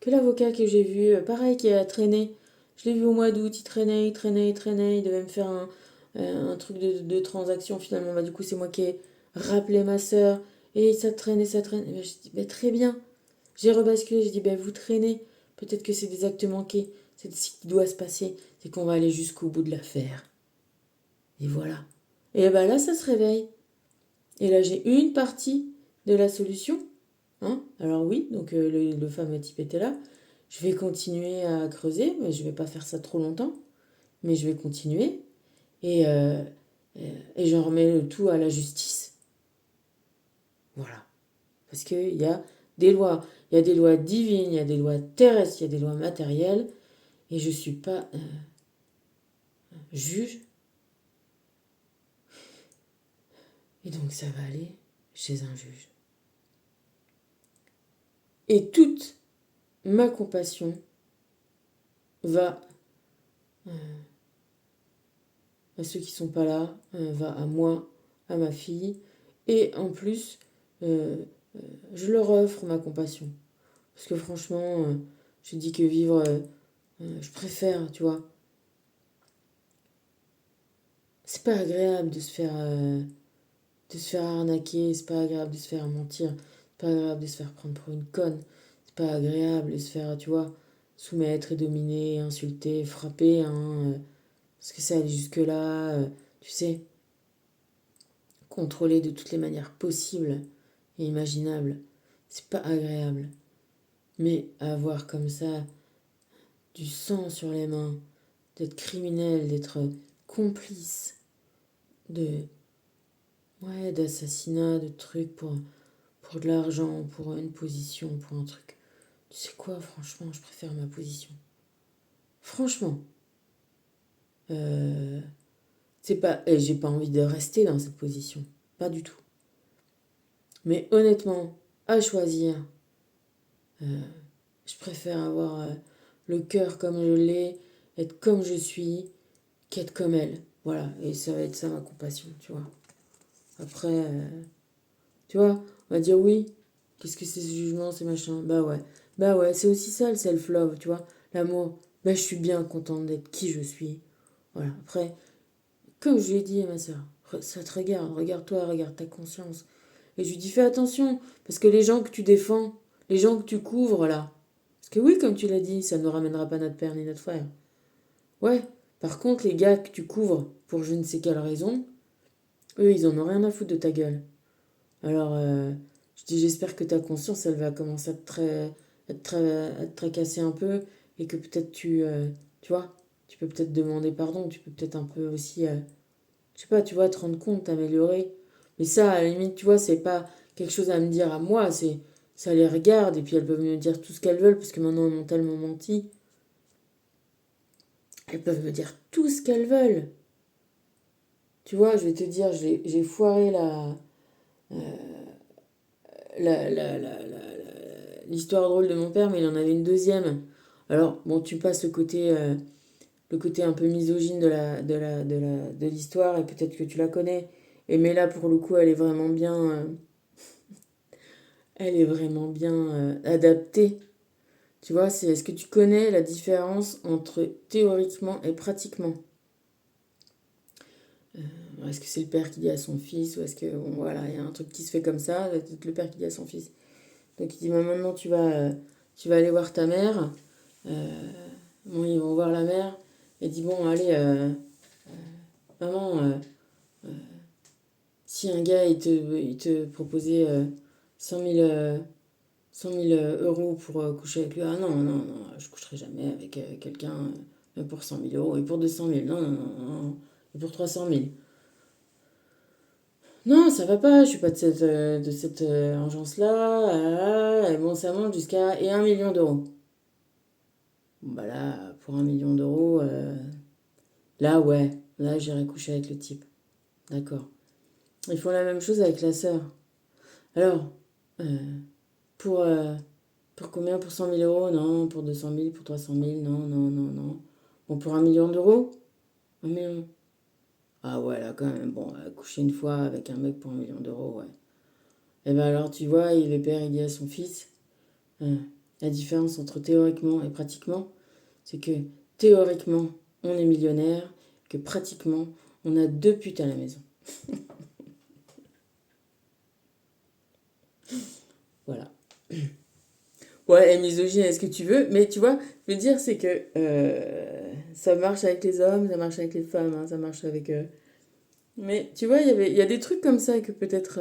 l'avocat que j'ai vu, pareil qui a traîné. Je l'ai vu au mois d'août, il traînait, il traînait, il traînait, il devait me faire un truc de transaction finalement. Bah, du coup, c'est moi qui ai rappelé ma sœur. Et ça traînait, ça traînait. Bah, je dis, bah, très bien. J'ai rebasculé, j'ai dit, ben vous traînez. Peut-être que c'est des actes manqués. c'est ce qui doit se passer, c'est qu'on va aller jusqu'au bout de l'affaire. Et voilà. Et ben là, ça se réveille. Et là, j'ai une partie de la solution. Hein. Alors oui, donc le fameux type était là. Je vais continuer à creuser, mais je vais pas faire ça trop longtemps. Mais je vais continuer. Et, euh, et j'en remets le tout à la justice. Voilà. Parce qu'il y a des lois. Il y a des lois divines, il y a des lois terrestres, il y a des lois matérielles. Et je ne suis pas juge. Et donc ça va aller chez un juge. Et toute ma compassion va à ceux qui ne sont pas là, va à moi, à ma fille. Et en plus, euh, je leur offre ma compassion. Parce que franchement, je dis que vivre, je préfère, tu vois. C'est pas agréable de se faire arnaquer, c'est pas agréable de se faire mentir, c'est pas agréable de se faire prendre pour une conne, c'est pas agréable de se faire, tu vois, soumettre et dominer, insulter, frapper, hein, parce que ça allait jusque-là, tu sais, contrôler de toutes les manières possibles et imaginables, c'est pas agréable. Mais avoir comme ça du sang sur les mains, d'être criminel, d'être complice de, ouais, d'assassinat, de trucs pour de l'argent, pour une position, pour un truc. Tu sais quoi, franchement, je préfère ma position. Franchement. Euh, c'est pas, et j'ai pas envie de rester dans cette position. Pas du tout. Mais honnêtement, à choisir, je préfère avoir le cœur comme je l'ai, être comme je suis, qu'être comme elle. Voilà, et ça va être ça ma compassion, tu vois. Après, tu vois, on va dire oui, qu'est-ce que c'est ce jugement, c'est machin. Bah ouais, c'est aussi ça le self-love, tu vois, l'amour. Bah je suis bien contente d'être qui je suis. Voilà, après, comme je lui ai dit à ma soeur, ça te regarde, regarde-toi, regarde ta conscience. Et je lui dis fais attention, parce que les gens que tu défends, les gens que tu couvres là, parce que oui, comme tu l'as dit, ça ne nous ramènera pas notre père ni notre frère. Ouais, par contre, les gars que tu couvres pour je ne sais quelle raison, eux, ils en ont rien à foutre de ta gueule. Alors, je dis, j'espère que ta conscience, elle va commencer à te tracasser un peu et que peut-être tu vois, tu peux peut-être demander pardon, tu peux peut-être un peu aussi, je sais pas, tu vois, te rendre compte, t'améliorer. Mais ça, à la limite, tu vois, c'est pas quelque chose à me dire à moi, c'est ça les regarde et puis elles peuvent me dire tout ce qu'elles veulent parce que maintenant elles m'ont tellement menti. Elles peuvent me dire tout ce qu'elles veulent. Tu vois, je vais te dire, j'ai foiré l'histoire drôle de mon père, mais il en avait une deuxième. Alors, bon, tu passes le côté un peu misogyne de l'histoire, et peut-être que tu la connais. Et mais là, pour le coup, elle est vraiment bien adaptée. Tu vois, est-ce que tu connais la différence entre théoriquement et pratiquement? Est-ce que c'est le père qui dit à son fils, ou est-ce que, bon, voilà, il y a un truc qui se fait comme ça, c'est le père qui dit à son fils. Donc il dit, bah, maintenant tu vas aller voir ta mère. Euh, bon, ils vont voir la mère. Et dit, bon, allez, maman, si un gars il te proposait 100 000, 100 000 euros pour coucher avec lui, ah non, non, non, je coucherai jamais avec quelqu'un pour 100 000 euros. Et pour 200 000, non, non, non, non. Et pour 300 000. Non, ça va pas, je suis pas de cette engeance-là. Et bon, ça monte jusqu'à et 1 million d'euros. Bon, bah là, pour 1 million d'euros, là, ouais, là, j'irai coucher avec le type. D'accord. Ils font la même chose avec la sœur. Alors, euh, pour, euh, pour combien? Pour 100 000 euros? Non. Pour 200 000, pour 300 000? Non, non, non, non. Bon, pour 1 million d'euros? 1 million. Ah ouais, là, quand même, bon, coucher une fois avec un mec pour 1 million d'euros, ouais. Et ben alors, tu vois, le père, il dit à son fils, euh, la différence entre théoriquement et pratiquement, c'est que théoriquement, on est millionnaire, que pratiquement, on a 2 putes à la maison. Voilà. Ouais, et misogyne, est-ce que tu veux? Mais tu vois, je veux dire, c'est que ça marche avec les hommes, ça marche avec les femmes, hein, ça marche avec... Mais tu vois, il y a des trucs comme ça que peut-être...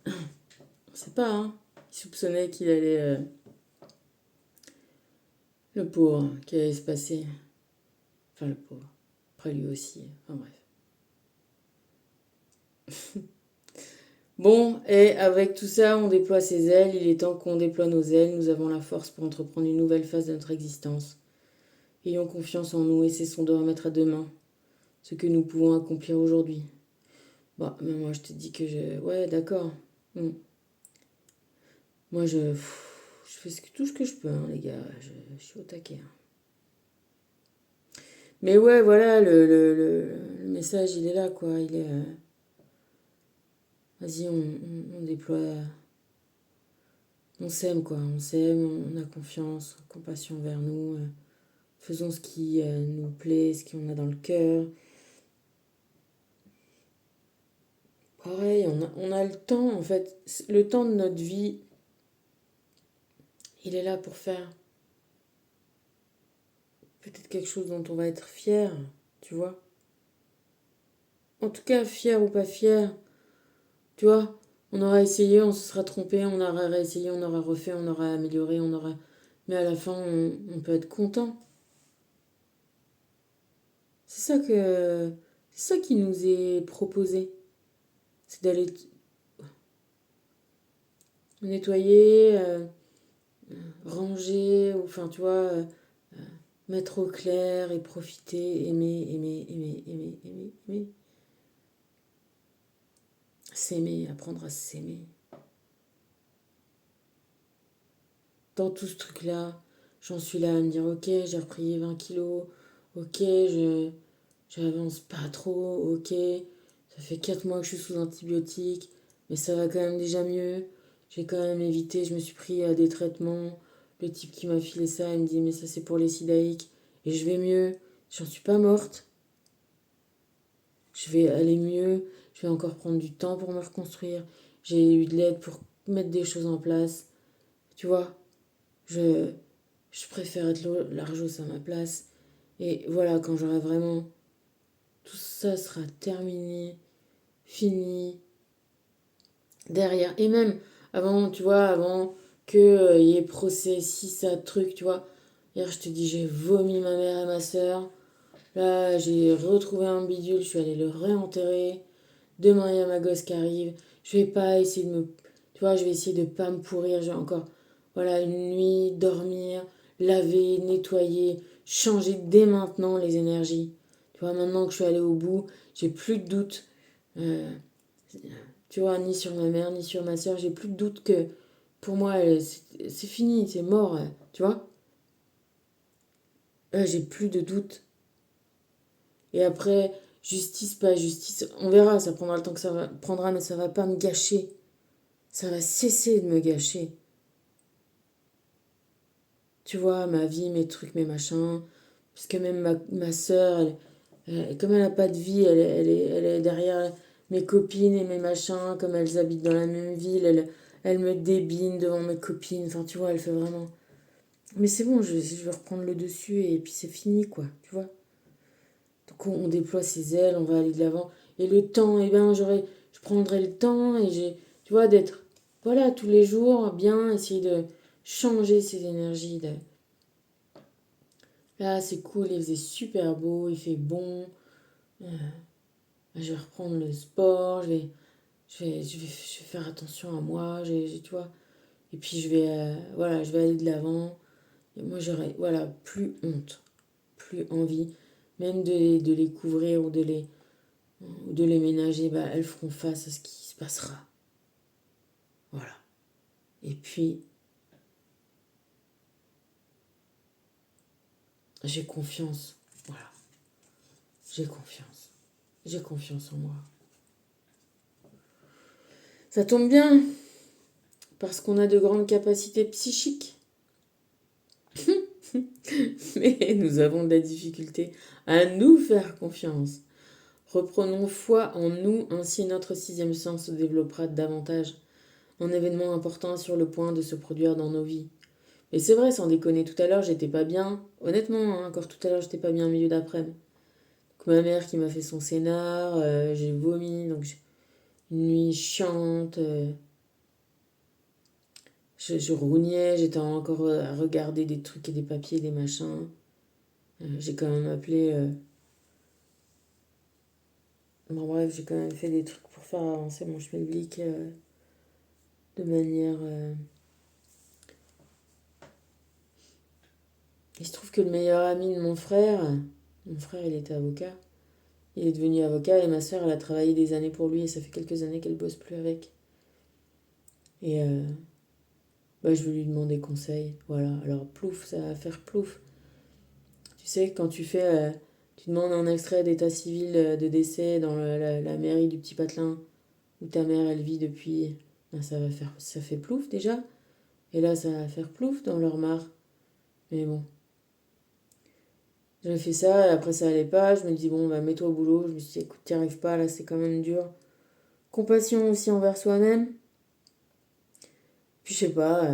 on sait pas, hein. Il soupçonnait qu'il allait... le pauvre, qu'il allait se passer. Enfin, le pauvre. Après, lui aussi. Enfin, bref. Bon, et avec tout ça, on déploie ses ailes. Il est temps qu'on déploie nos ailes. Nous avons la force pour entreprendre une nouvelle phase de notre existence. Ayons confiance en nous et cessons de remettre à demain ce que nous pouvons accomplir aujourd'hui. Bon, mais moi, je te dis que je... Ouais, d'accord. Moi, je fais tout ce que je peux, hein, les gars. Je suis au taquet, hein. Mais ouais, voilà, le message, il est là, quoi. Il est... Vas-y, on déploie... On s'aime, quoi. On s'aime, on a confiance, compassion vers nous. Faisons ce qui nous plaît, ce qu'on a dans le cœur. Pareil, on a le temps, en fait. Le temps de notre vie, il est là pour faire peut-être quelque chose dont on va être fier, tu vois. En tout cas, fier ou pas fier, tu vois. On aura essayé, on se sera trompé, on aura réessayé, on aura refait, on aura amélioré, on aura... Mais à la fin, on peut être content. C'est ça que... C'est ça qui nous est proposé. C'est d'aller nettoyer, ranger, ou enfin, tu vois, mettre au clair et profiter, aimer, aimer, aimer, aimer, aimer, aimer. S'aimer, apprendre à s'aimer. Dans tout ce truc-là, j'en suis là à me dire, ok, j'ai repris 20 kilos, ok, j'avance pas trop, ok, ça fait 4 mois que je suis sous antibiotiques, mais ça va quand même déjà mieux. J'ai quand même évité, je me suis pris à des traitements. Le type qui m'a filé ça, il me dit, mais ça c'est pour les sidaïques. Et je vais mieux, j'en suis pas morte, je vais aller mieux, je vais encore prendre du temps pour me reconstruire. J'ai eu de l'aide pour mettre des choses en place. Tu vois, je, je préfère être largos à ma place. Et voilà, quand j'aurai vraiment... Tout ça sera terminé, fini, derrière. Et même avant, tu vois, avant que y ait procès, si ça, truc, tu vois. Hier, je te dis, j'ai vomi ma mère et ma soeur. Là, j'ai retrouvé un bidule, je suis allée le réenterrer. Demain, il y a ma gosse qui arrive. Je vais pas essayer de me... Tu vois, je vais essayer de pas me pourrir. Je vais encore, voilà, une nuit, dormir, laver, nettoyer, changer dès maintenant les énergies. Tu vois, maintenant que je suis allée au bout, j'ai plus de doute. Euh, tu vois, ni sur ma mère, ni sur ma soeur. J'ai plus de doute que pour moi, c'est fini, c'est mort. Tu vois, là, j'ai plus de doute. Et après, justice, pas justice, on verra, ça prendra le temps que ça prendra, mais ça va pas me gâcher. Ça va cesser de me gâcher. Tu vois, ma vie, mes trucs, mes machins. Parce que même ma soeur, comme elle n'a pas de vie, elle est derrière mes copines et mes machins, comme elles habitent dans la même ville, elle me débine devant mes copines. Enfin, tu vois, elle fait vraiment... Mais c'est bon, je vais reprendre le dessus et puis c'est fini, quoi, tu vois. Donc on déploie ses ailes, on va aller de l'avant. Et le temps, eh ben, je prendrai le temps et tu vois, d'être, voilà, tous les jours, bien, essayer de changer ses énergies. Là, c'est cool, il faisait super beau, il fait bon. Euh, je vais reprendre le sport, je vais faire attention à moi, tu vois. Et puis voilà, je vais aller de l'avant. Et moi, j'aurai, voilà, plus honte, plus envie, même de les couvrir ou de les ménager, bah, elles feront face à ce qui se passera. Voilà. Et puis, j'ai confiance. Voilà. J'ai confiance. J'ai confiance en moi. Ça tombe bien, parce qu'on a de grandes capacités psychiques. Mais nous avons de la difficulté à nous faire confiance. Reprenons foi en nous, ainsi notre sixième sens se développera davantage. Un événement important sur le point de se produire dans nos vies. Et c'est vrai, sans déconner, tout à l'heure, j'étais pas bien. Honnêtement, hein, encore tout à l'heure, j'étais pas bien au milieu d'après-midi. Donc, ma mère qui m'a fait son scénar, j'ai vomi, donc une nuit chiante. Je rognais, j'étais encore à regarder des trucs et des papiers, des machins. J'ai quand même appelé. Bon, bref, j'ai quand même fait des trucs pour faire avancer mon schmilblick de manière. Il se trouve que le meilleur ami de mon frère, il était avocat. Il est devenu avocat et ma soeur, elle a travaillé des années pour lui et ça fait quelques années qu'elle bosse plus avec. Et bah, je vais lui demander conseil. Voilà. Alors, plouf, ça va faire plouf. Tu sais, quand tu fais. Tu demandes un extrait d'état civil de décès dans la mairie du Petit Patelin où ta mère, elle vit depuis. Ben, ça fait plouf déjà. Et là, ça va faire plouf dans leur mare. Mais bon. J'ai fait ça et après ça allait pas. Je me dis, bon, bah, mets-toi au boulot. Je me suis dit, écoute, t'y arrives pas, là, c'est quand même dur. Compassion aussi envers soi-même. Puis je sais pas,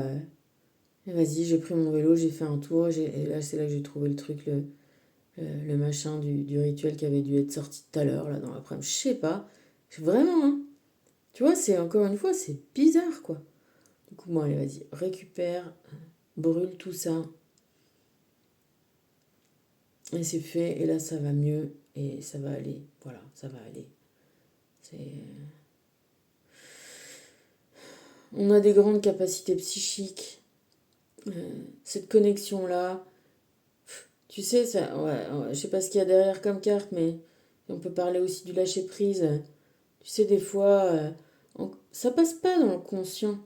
vas-y, j'ai pris mon vélo, j'ai fait un tour, et là c'est là que j'ai trouvé le truc, le machin du rituel qui avait dû être sorti tout à l'heure, là, dans l'après-midi. Je sais pas, vraiment, hein. Tu vois, c'est encore une fois, c'est bizarre, quoi. Du coup, bon, allez, vas-y, récupère, brûle tout ça, et c'est fait, et là ça va mieux, et ça va aller, voilà, ça va aller. C'est... On a des grandes capacités psychiques, euh, cette connexion-là. Tu sais, ça, ouais, je sais pas ce qu'il y a derrière comme carte, mais on peut parler aussi du lâcher prise. Tu sais, des fois, ça passe pas dans le conscient.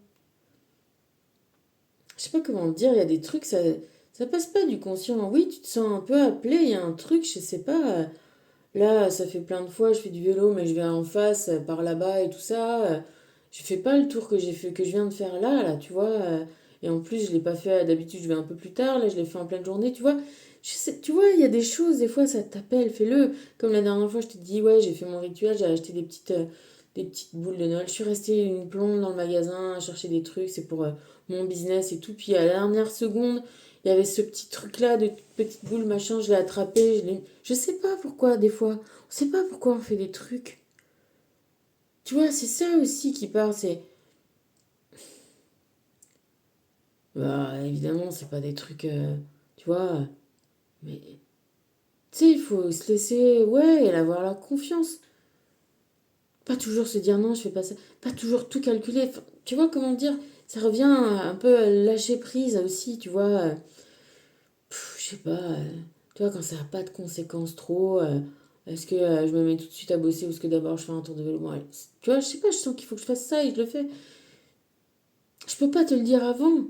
Je sais pas comment te dire, il y a des trucs, ça passe pas du conscient. Oui, tu te sens un peu appelé, il y a un truc, je sais pas. Là, ça fait plein de fois, je fais du vélo, mais je vais en face, par là-bas et tout ça. Je fais pas le tour que j'ai fait, que je viens de faire là, tu vois. Et en plus, je l'ai pas fait, d'habitude, je vais un peu plus tard, là, je l'ai fait en pleine journée, tu vois. Tu vois, il y a des choses, des fois, ça t'appelle, fais-le. Comme la dernière fois, je te dis, ouais, j'ai fait mon rituel, j'ai acheté des petites boules de Noël. Je suis restée une plombe dans le magasin à chercher des trucs, c'est pour mon business et tout. Puis à la dernière seconde, il y avait ce petit truc-là de petite boule, machin, je l'ai attrapé, je sais pas pourquoi, des fois. On sait pas pourquoi on fait des trucs. Tu vois, c'est ça aussi qui part, c'est... Bah, évidemment, c'est pas des trucs, tu vois, mais... Tu sais, il faut se laisser, ouais, et avoir la confiance. Pas toujours se dire non, je fais pas ça. Pas toujours tout calculer. Enfin, tu vois comment dire? Ça revient un peu à lâcher prise aussi, tu vois. Je sais pas, tu vois, quand ça n'a pas de conséquences trop, est-ce que je me mets tout de suite à bosser ou est-ce que d'abord je fais un tour de vélo? Bon, allez, tu vois, je sais pas, je sens qu'il faut que je fasse ça et je le fais. Je peux pas te le dire avant.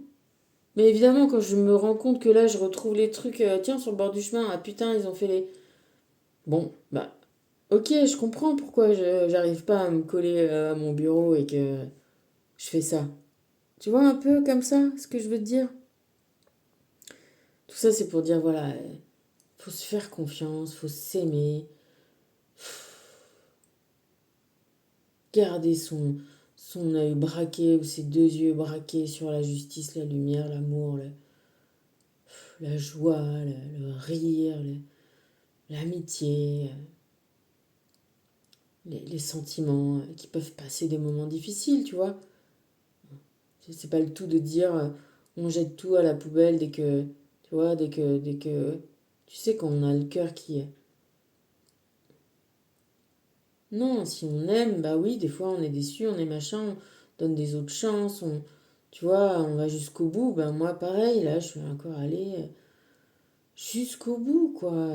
Mais évidemment, quand je me rends compte que là, je retrouve les trucs, tiens, sur le bord du chemin, ah putain, ils ont fait les... Bon, bah, ok, je comprends pourquoi j'arrive pas à me coller à mon bureau et que je fais ça. Tu vois un peu comme ça, ce que je veux te dire? Tout ça, c'est pour dire, voilà, faut se faire confiance, faut s'aimer, garder son œil braqué ou ses deux yeux braqués sur la justice, la lumière, l'amour, la joie, le rire, l'amitié, les sentiments qui peuvent passer des moments difficiles, tu vois. C'est pas le tout de dire on jette tout à la poubelle dès que, tu vois, dès que, tu sais, quand on a le cœur qui... Non, si on aime, bah oui, des fois on est déçu, on est machin, on donne des autres chances, tu vois, on va jusqu'au bout. Ben moi, pareil, là, je suis encore allée jusqu'au bout, quoi.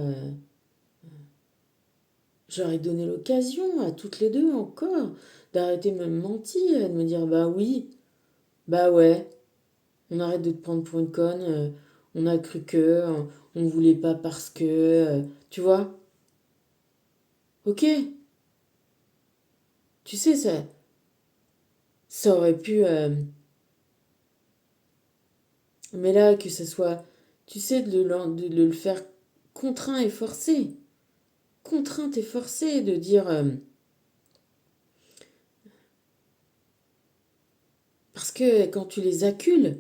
J'aurais donné l'occasion à toutes les deux encore d'arrêter de me mentir, de me dire, bah oui, bah ouais, on arrête de te prendre pour une conne, on a cru que, on voulait pas parce que, tu vois, ok, tu sais, ça aurait pu... mais là, que ce soit, tu sais, de le faire contraint et forcé. Contrainte et forcé de dire... parce que quand tu les accules,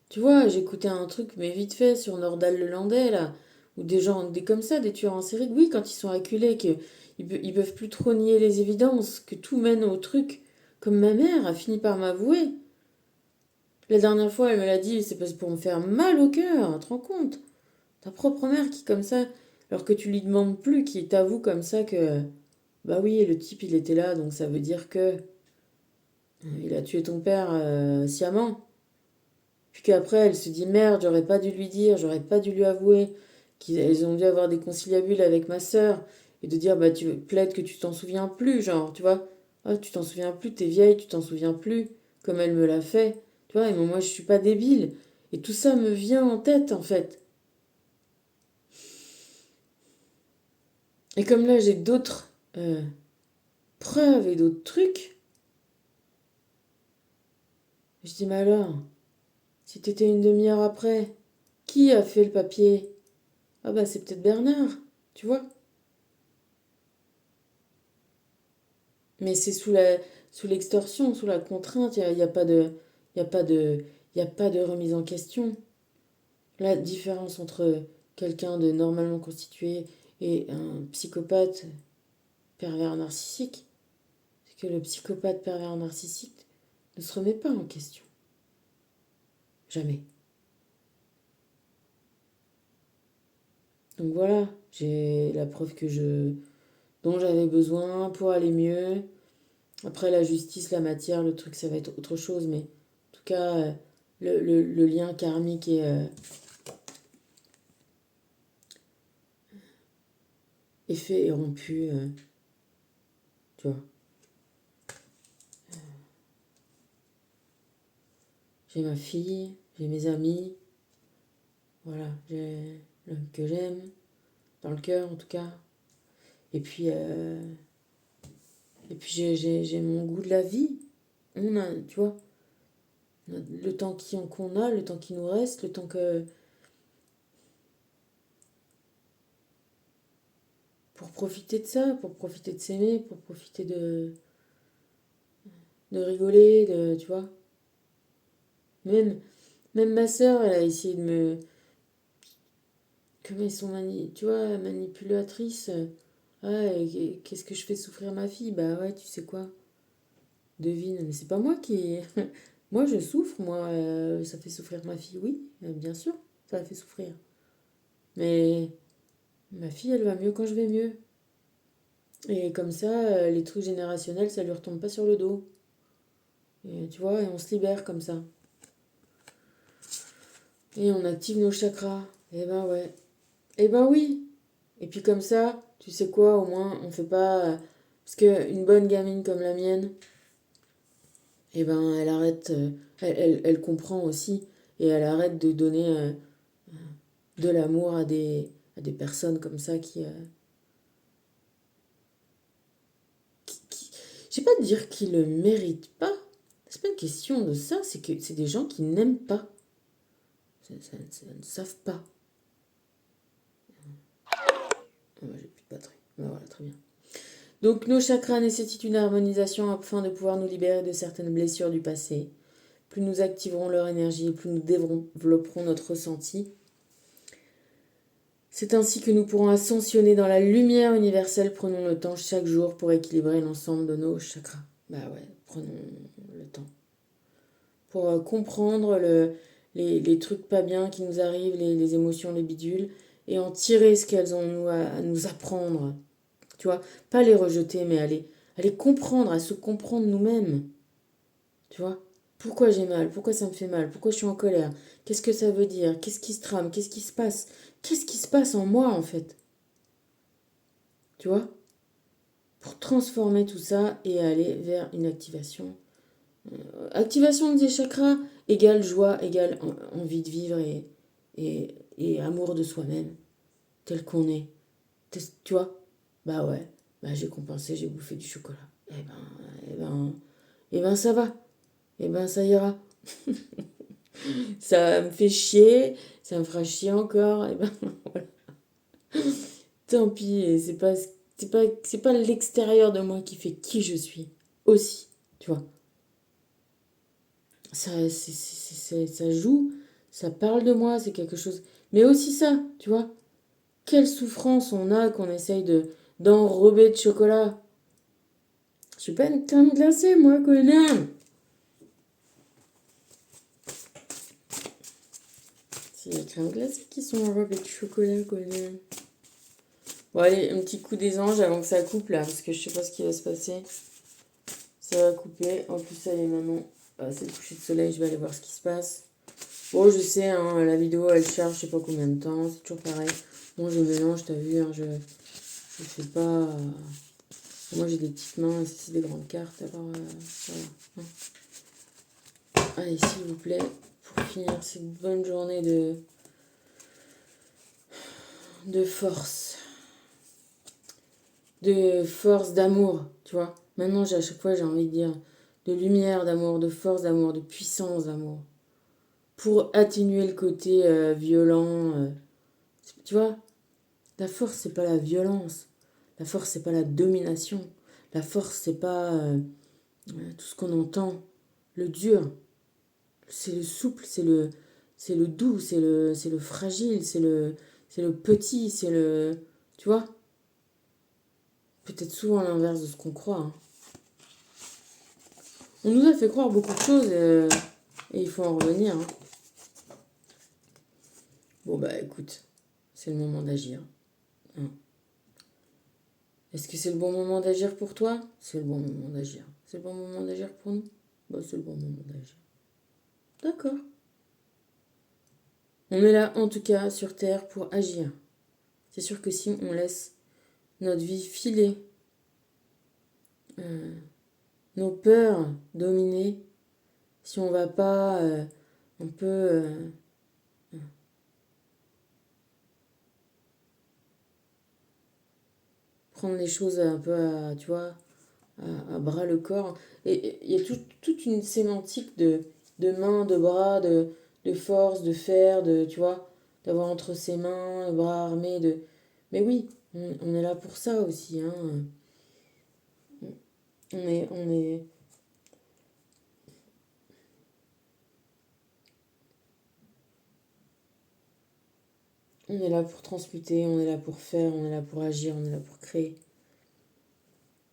Tu vois, j'écoutais un truc, mais vite fait, sur Nordal Lelandais, là, ou des gens, des comme ça, des tueurs en série, oui, quand ils sont acculés, que ils peuvent plus trop nier les évidences, que tout mène au truc. Comme ma mère a fini par m'avouer. La dernière fois, elle me l'a dit, c'est parce pour me faire mal au cœur, tu te rends compte? Ta propre mère qui, comme ça, alors que tu lui demandes plus, qui t'avoue comme ça que, bah oui, le type, il était là, donc ça veut dire que il a tué ton père sciemment. Puis qu'après, elle se dit merde, j'aurais pas dû lui dire, j'aurais pas dû lui avouer qu'ils ont dû avoir des conciliabules avec ma sœur et de dire bah tu plaides que tu t'en souviens plus, genre, tu vois. Ah, tu t'en souviens plus, t'es vieille, tu t'en souviens plus, comme elle me l'a fait. Tu vois, et moi je suis pas débile. Et tout ça me vient en tête en fait. Et comme là j'ai d'autres preuves et d'autres trucs, je dis mais alors, si t'étais une demi-heure après, qui a fait le papier? Ah bah c'est peut-être Bernard, tu vois. Mais c'est sous l'extorsion, sous la contrainte, y a pas de, y a pas de, y a pas de remise en question. La différence entre quelqu'un de normalement constitué et un psychopathe pervers narcissique, c'est que le psychopathe pervers narcissique ne se remet pas en question. Jamais. Donc voilà, j'ai la preuve dont j'avais besoin pour aller mieux. Après la justice, la matière, le truc, ça va être autre chose, mais en tout cas, le lien karmique est fait et rompu, tu vois. J'ai ma fille, j'ai mes amis, voilà, j'ai l'homme que j'aime, dans le cœur en tout cas. Et puis, euh, et puis j'ai mon goût de la vie. On a, tu vois, le temps qu'on a, le temps qui nous reste, le temps que... Pour profiter de ça, pour profiter de s'aimer, pour profiter de rigoler, tu vois. Même, même ma sœur, elle a essayé de me... Comme elles sont tu vois, manipulatrices. Ah, et qu'est-ce que je fais souffrir ma fille? Bah ouais, tu sais quoi? Devine, mais c'est pas moi qui... Moi, je souffre, moi, ça fait souffrir ma fille, oui, bien sûr, ça la fait souffrir. Mais ma fille, elle va mieux quand je vais mieux. Et comme ça, les trucs générationnels, ça lui retombe pas sur le dos. Et, tu vois, et on se libère comme ça. Et on active nos chakras. Eh ben ouais. Eh ben oui. Et puis comme ça, tu sais quoi, au moins, on fait pas... Parce qu'une bonne gamine comme la mienne, eh ben, elle arrête... elle comprend aussi. Et elle arrête de donner de l'amour à des personnes comme ça qui... Je sais pas dire qu'ils le méritent pas. C'est pas une question de ça, c'est que c'est des gens qui n'aiment pas. Ça ne savent pas. Ah, j'ai plus de batterie. Ah, voilà, très bien. Donc nos chakras nécessitent une harmonisation afin de pouvoir nous libérer de certaines blessures du passé. Plus nous activerons leur énergie, plus nous développerons notre ressenti. C'est ainsi que nous pourrons ascensionner dans la lumière universelle. Prenons le temps chaque jour pour équilibrer l'ensemble de nos chakras. Bah ouais, prenons le temps. Pour comprendre les trucs pas bien qui nous arrivent, les émotions, les bidules, et en tirer ce qu'elles ont à nous apprendre. Tu vois, pas les rejeter, mais à les comprendre, à se comprendre nous-mêmes. Tu vois, pourquoi j'ai mal, pourquoi ça me fait mal, pourquoi je suis en colère, qu'est-ce que ça veut dire, qu'est-ce qui se trame, qu'est-ce qui se passe en moi en fait. Tu vois, pour transformer tout ça et aller vers une activation. Activation des chakras égale joie, égale envie de vivre et amour de soi-même, tel qu'on est. Tu vois, bah ouais, bah j'ai compensé, j'ai bouffé du chocolat. Eh ben ça va, eh ben ça ira. Ça me fait chier, ça me fera chier encore, et ben voilà. Tant pis, et c'est pas l'extérieur de moi qui fait qui je suis. Aussi, tu vois. Ça joue, Ça parle de moi, c'est quelque chose. Mais aussi ça, tu vois. Quelle souffrance on a qu'on essaye d'enrober de chocolat. Je suis pas une crème glacée, moi, connard. C'est les crèmes glacées qui sont enrobées de chocolat, connard. Bon, allez, un petit coup des anges avant que ça coupe, là, parce que je sais pas ce qui va se passer. Ça va couper. En plus, ça y est, maman. C'est le coucher de soleil, je vais aller voir ce qui se passe. Bon, je sais, hein, la vidéo, elle charge, je sais pas combien de temps, c'est toujours pareil. Moi, je mélange, t'as vu, hein, je fais pas... Moi, j'ai des petites mains, c'est des grandes cartes, alors voilà. Hein. Allez, s'il vous plaît, pour finir cette bonne journée de force. De force, d'amour, tu vois. Maintenant, à chaque fois, j'ai envie de dire de lumière, d'amour, de force, d'amour, de puissance, d'amour. Pour atténuer le côté violent. Tu vois, la force, c'est pas la violence. La force, c'est pas la domination. La force, c'est pas tout ce qu'on entend. Le dur, c'est le souple, c'est le doux, c'est le fragile, c'est le petit, c'est le... Tu vois, peut-être souvent l'inverse de ce qu'on croit. Hein. On nous a fait croire beaucoup de choses et il faut en revenir. Hein. Bon, bah écoute, c'est le moment d'agir. Hein. Est-ce que c'est le bon moment d'agir pour toi? C'est le bon moment d'agir. C'est le bon moment d'agir pour nous? Bah, c'est le bon moment d'agir. D'accord. On est là, en tout cas, sur Terre pour agir. C'est sûr que si on laisse notre vie filer, nos peurs dominer, si on va pas un peu prendre les choses un peu à, tu vois, à bras le corps. Et il y a toute une sémantique de mains, de bras, de force, de fer, de, tu vois, d'avoir entre ses mains, les bras armés. Mais oui, on est là pour ça aussi. Hein. On est, on est, on est là pour transmuter, on est là pour faire, on est là pour agir, on est là pour créer.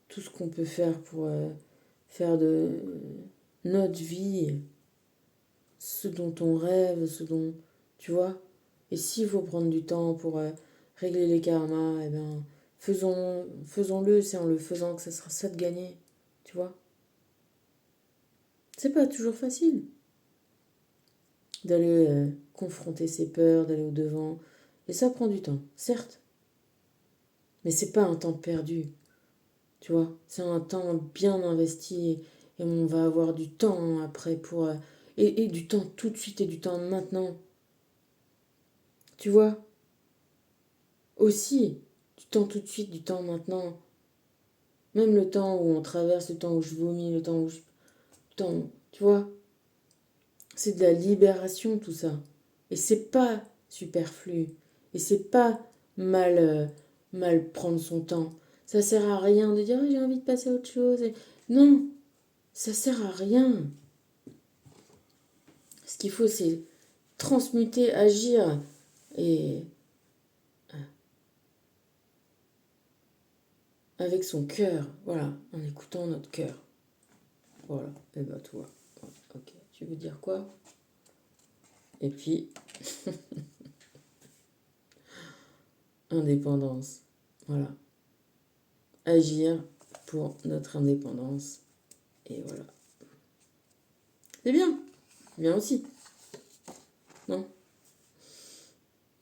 Tout ce qu'on peut faire pour faire de notre vie ce dont on rêve, ce dont, tu vois. Et s'il faut prendre du temps pour régler les karmas, eh ben, faisons-le, c'est en le faisant que ça sera ça de gagner, tu vois. C'est pas toujours facile d'aller confronter ses peurs, d'aller au-devant. Et ça prend du temps, certes, mais c'est pas un temps perdu, tu vois. C'est un temps bien investi et on va avoir du temps après pour... et du temps tout de suite et du temps maintenant, tu vois. Aussi, du temps tout de suite, du temps maintenant. Même le temps où on traverse, le temps où je vomis, le temps où je... Le temps, tu vois, c'est de la libération tout ça. Et c'est pas superflu. Et c'est pas mal, mal prendre son temps. Ça sert à rien de dire oh, j'ai envie de passer à autre chose. Non, ça sert à rien. Ce qu'il faut, c'est transmuter, agir et avec son cœur. Voilà, en écoutant notre cœur. Voilà, et bah toi. Ok, tu veux dire quoi? Et puis, indépendance. Voilà. Agir pour notre indépendance. Et voilà. C'est bien. Bien aussi. Non?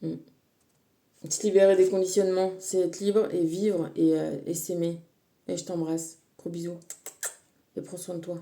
Se libérer des conditionnements, c'est être libre et vivre et s'aimer. Et je t'embrasse. Gros bisous. Et prends soin de toi.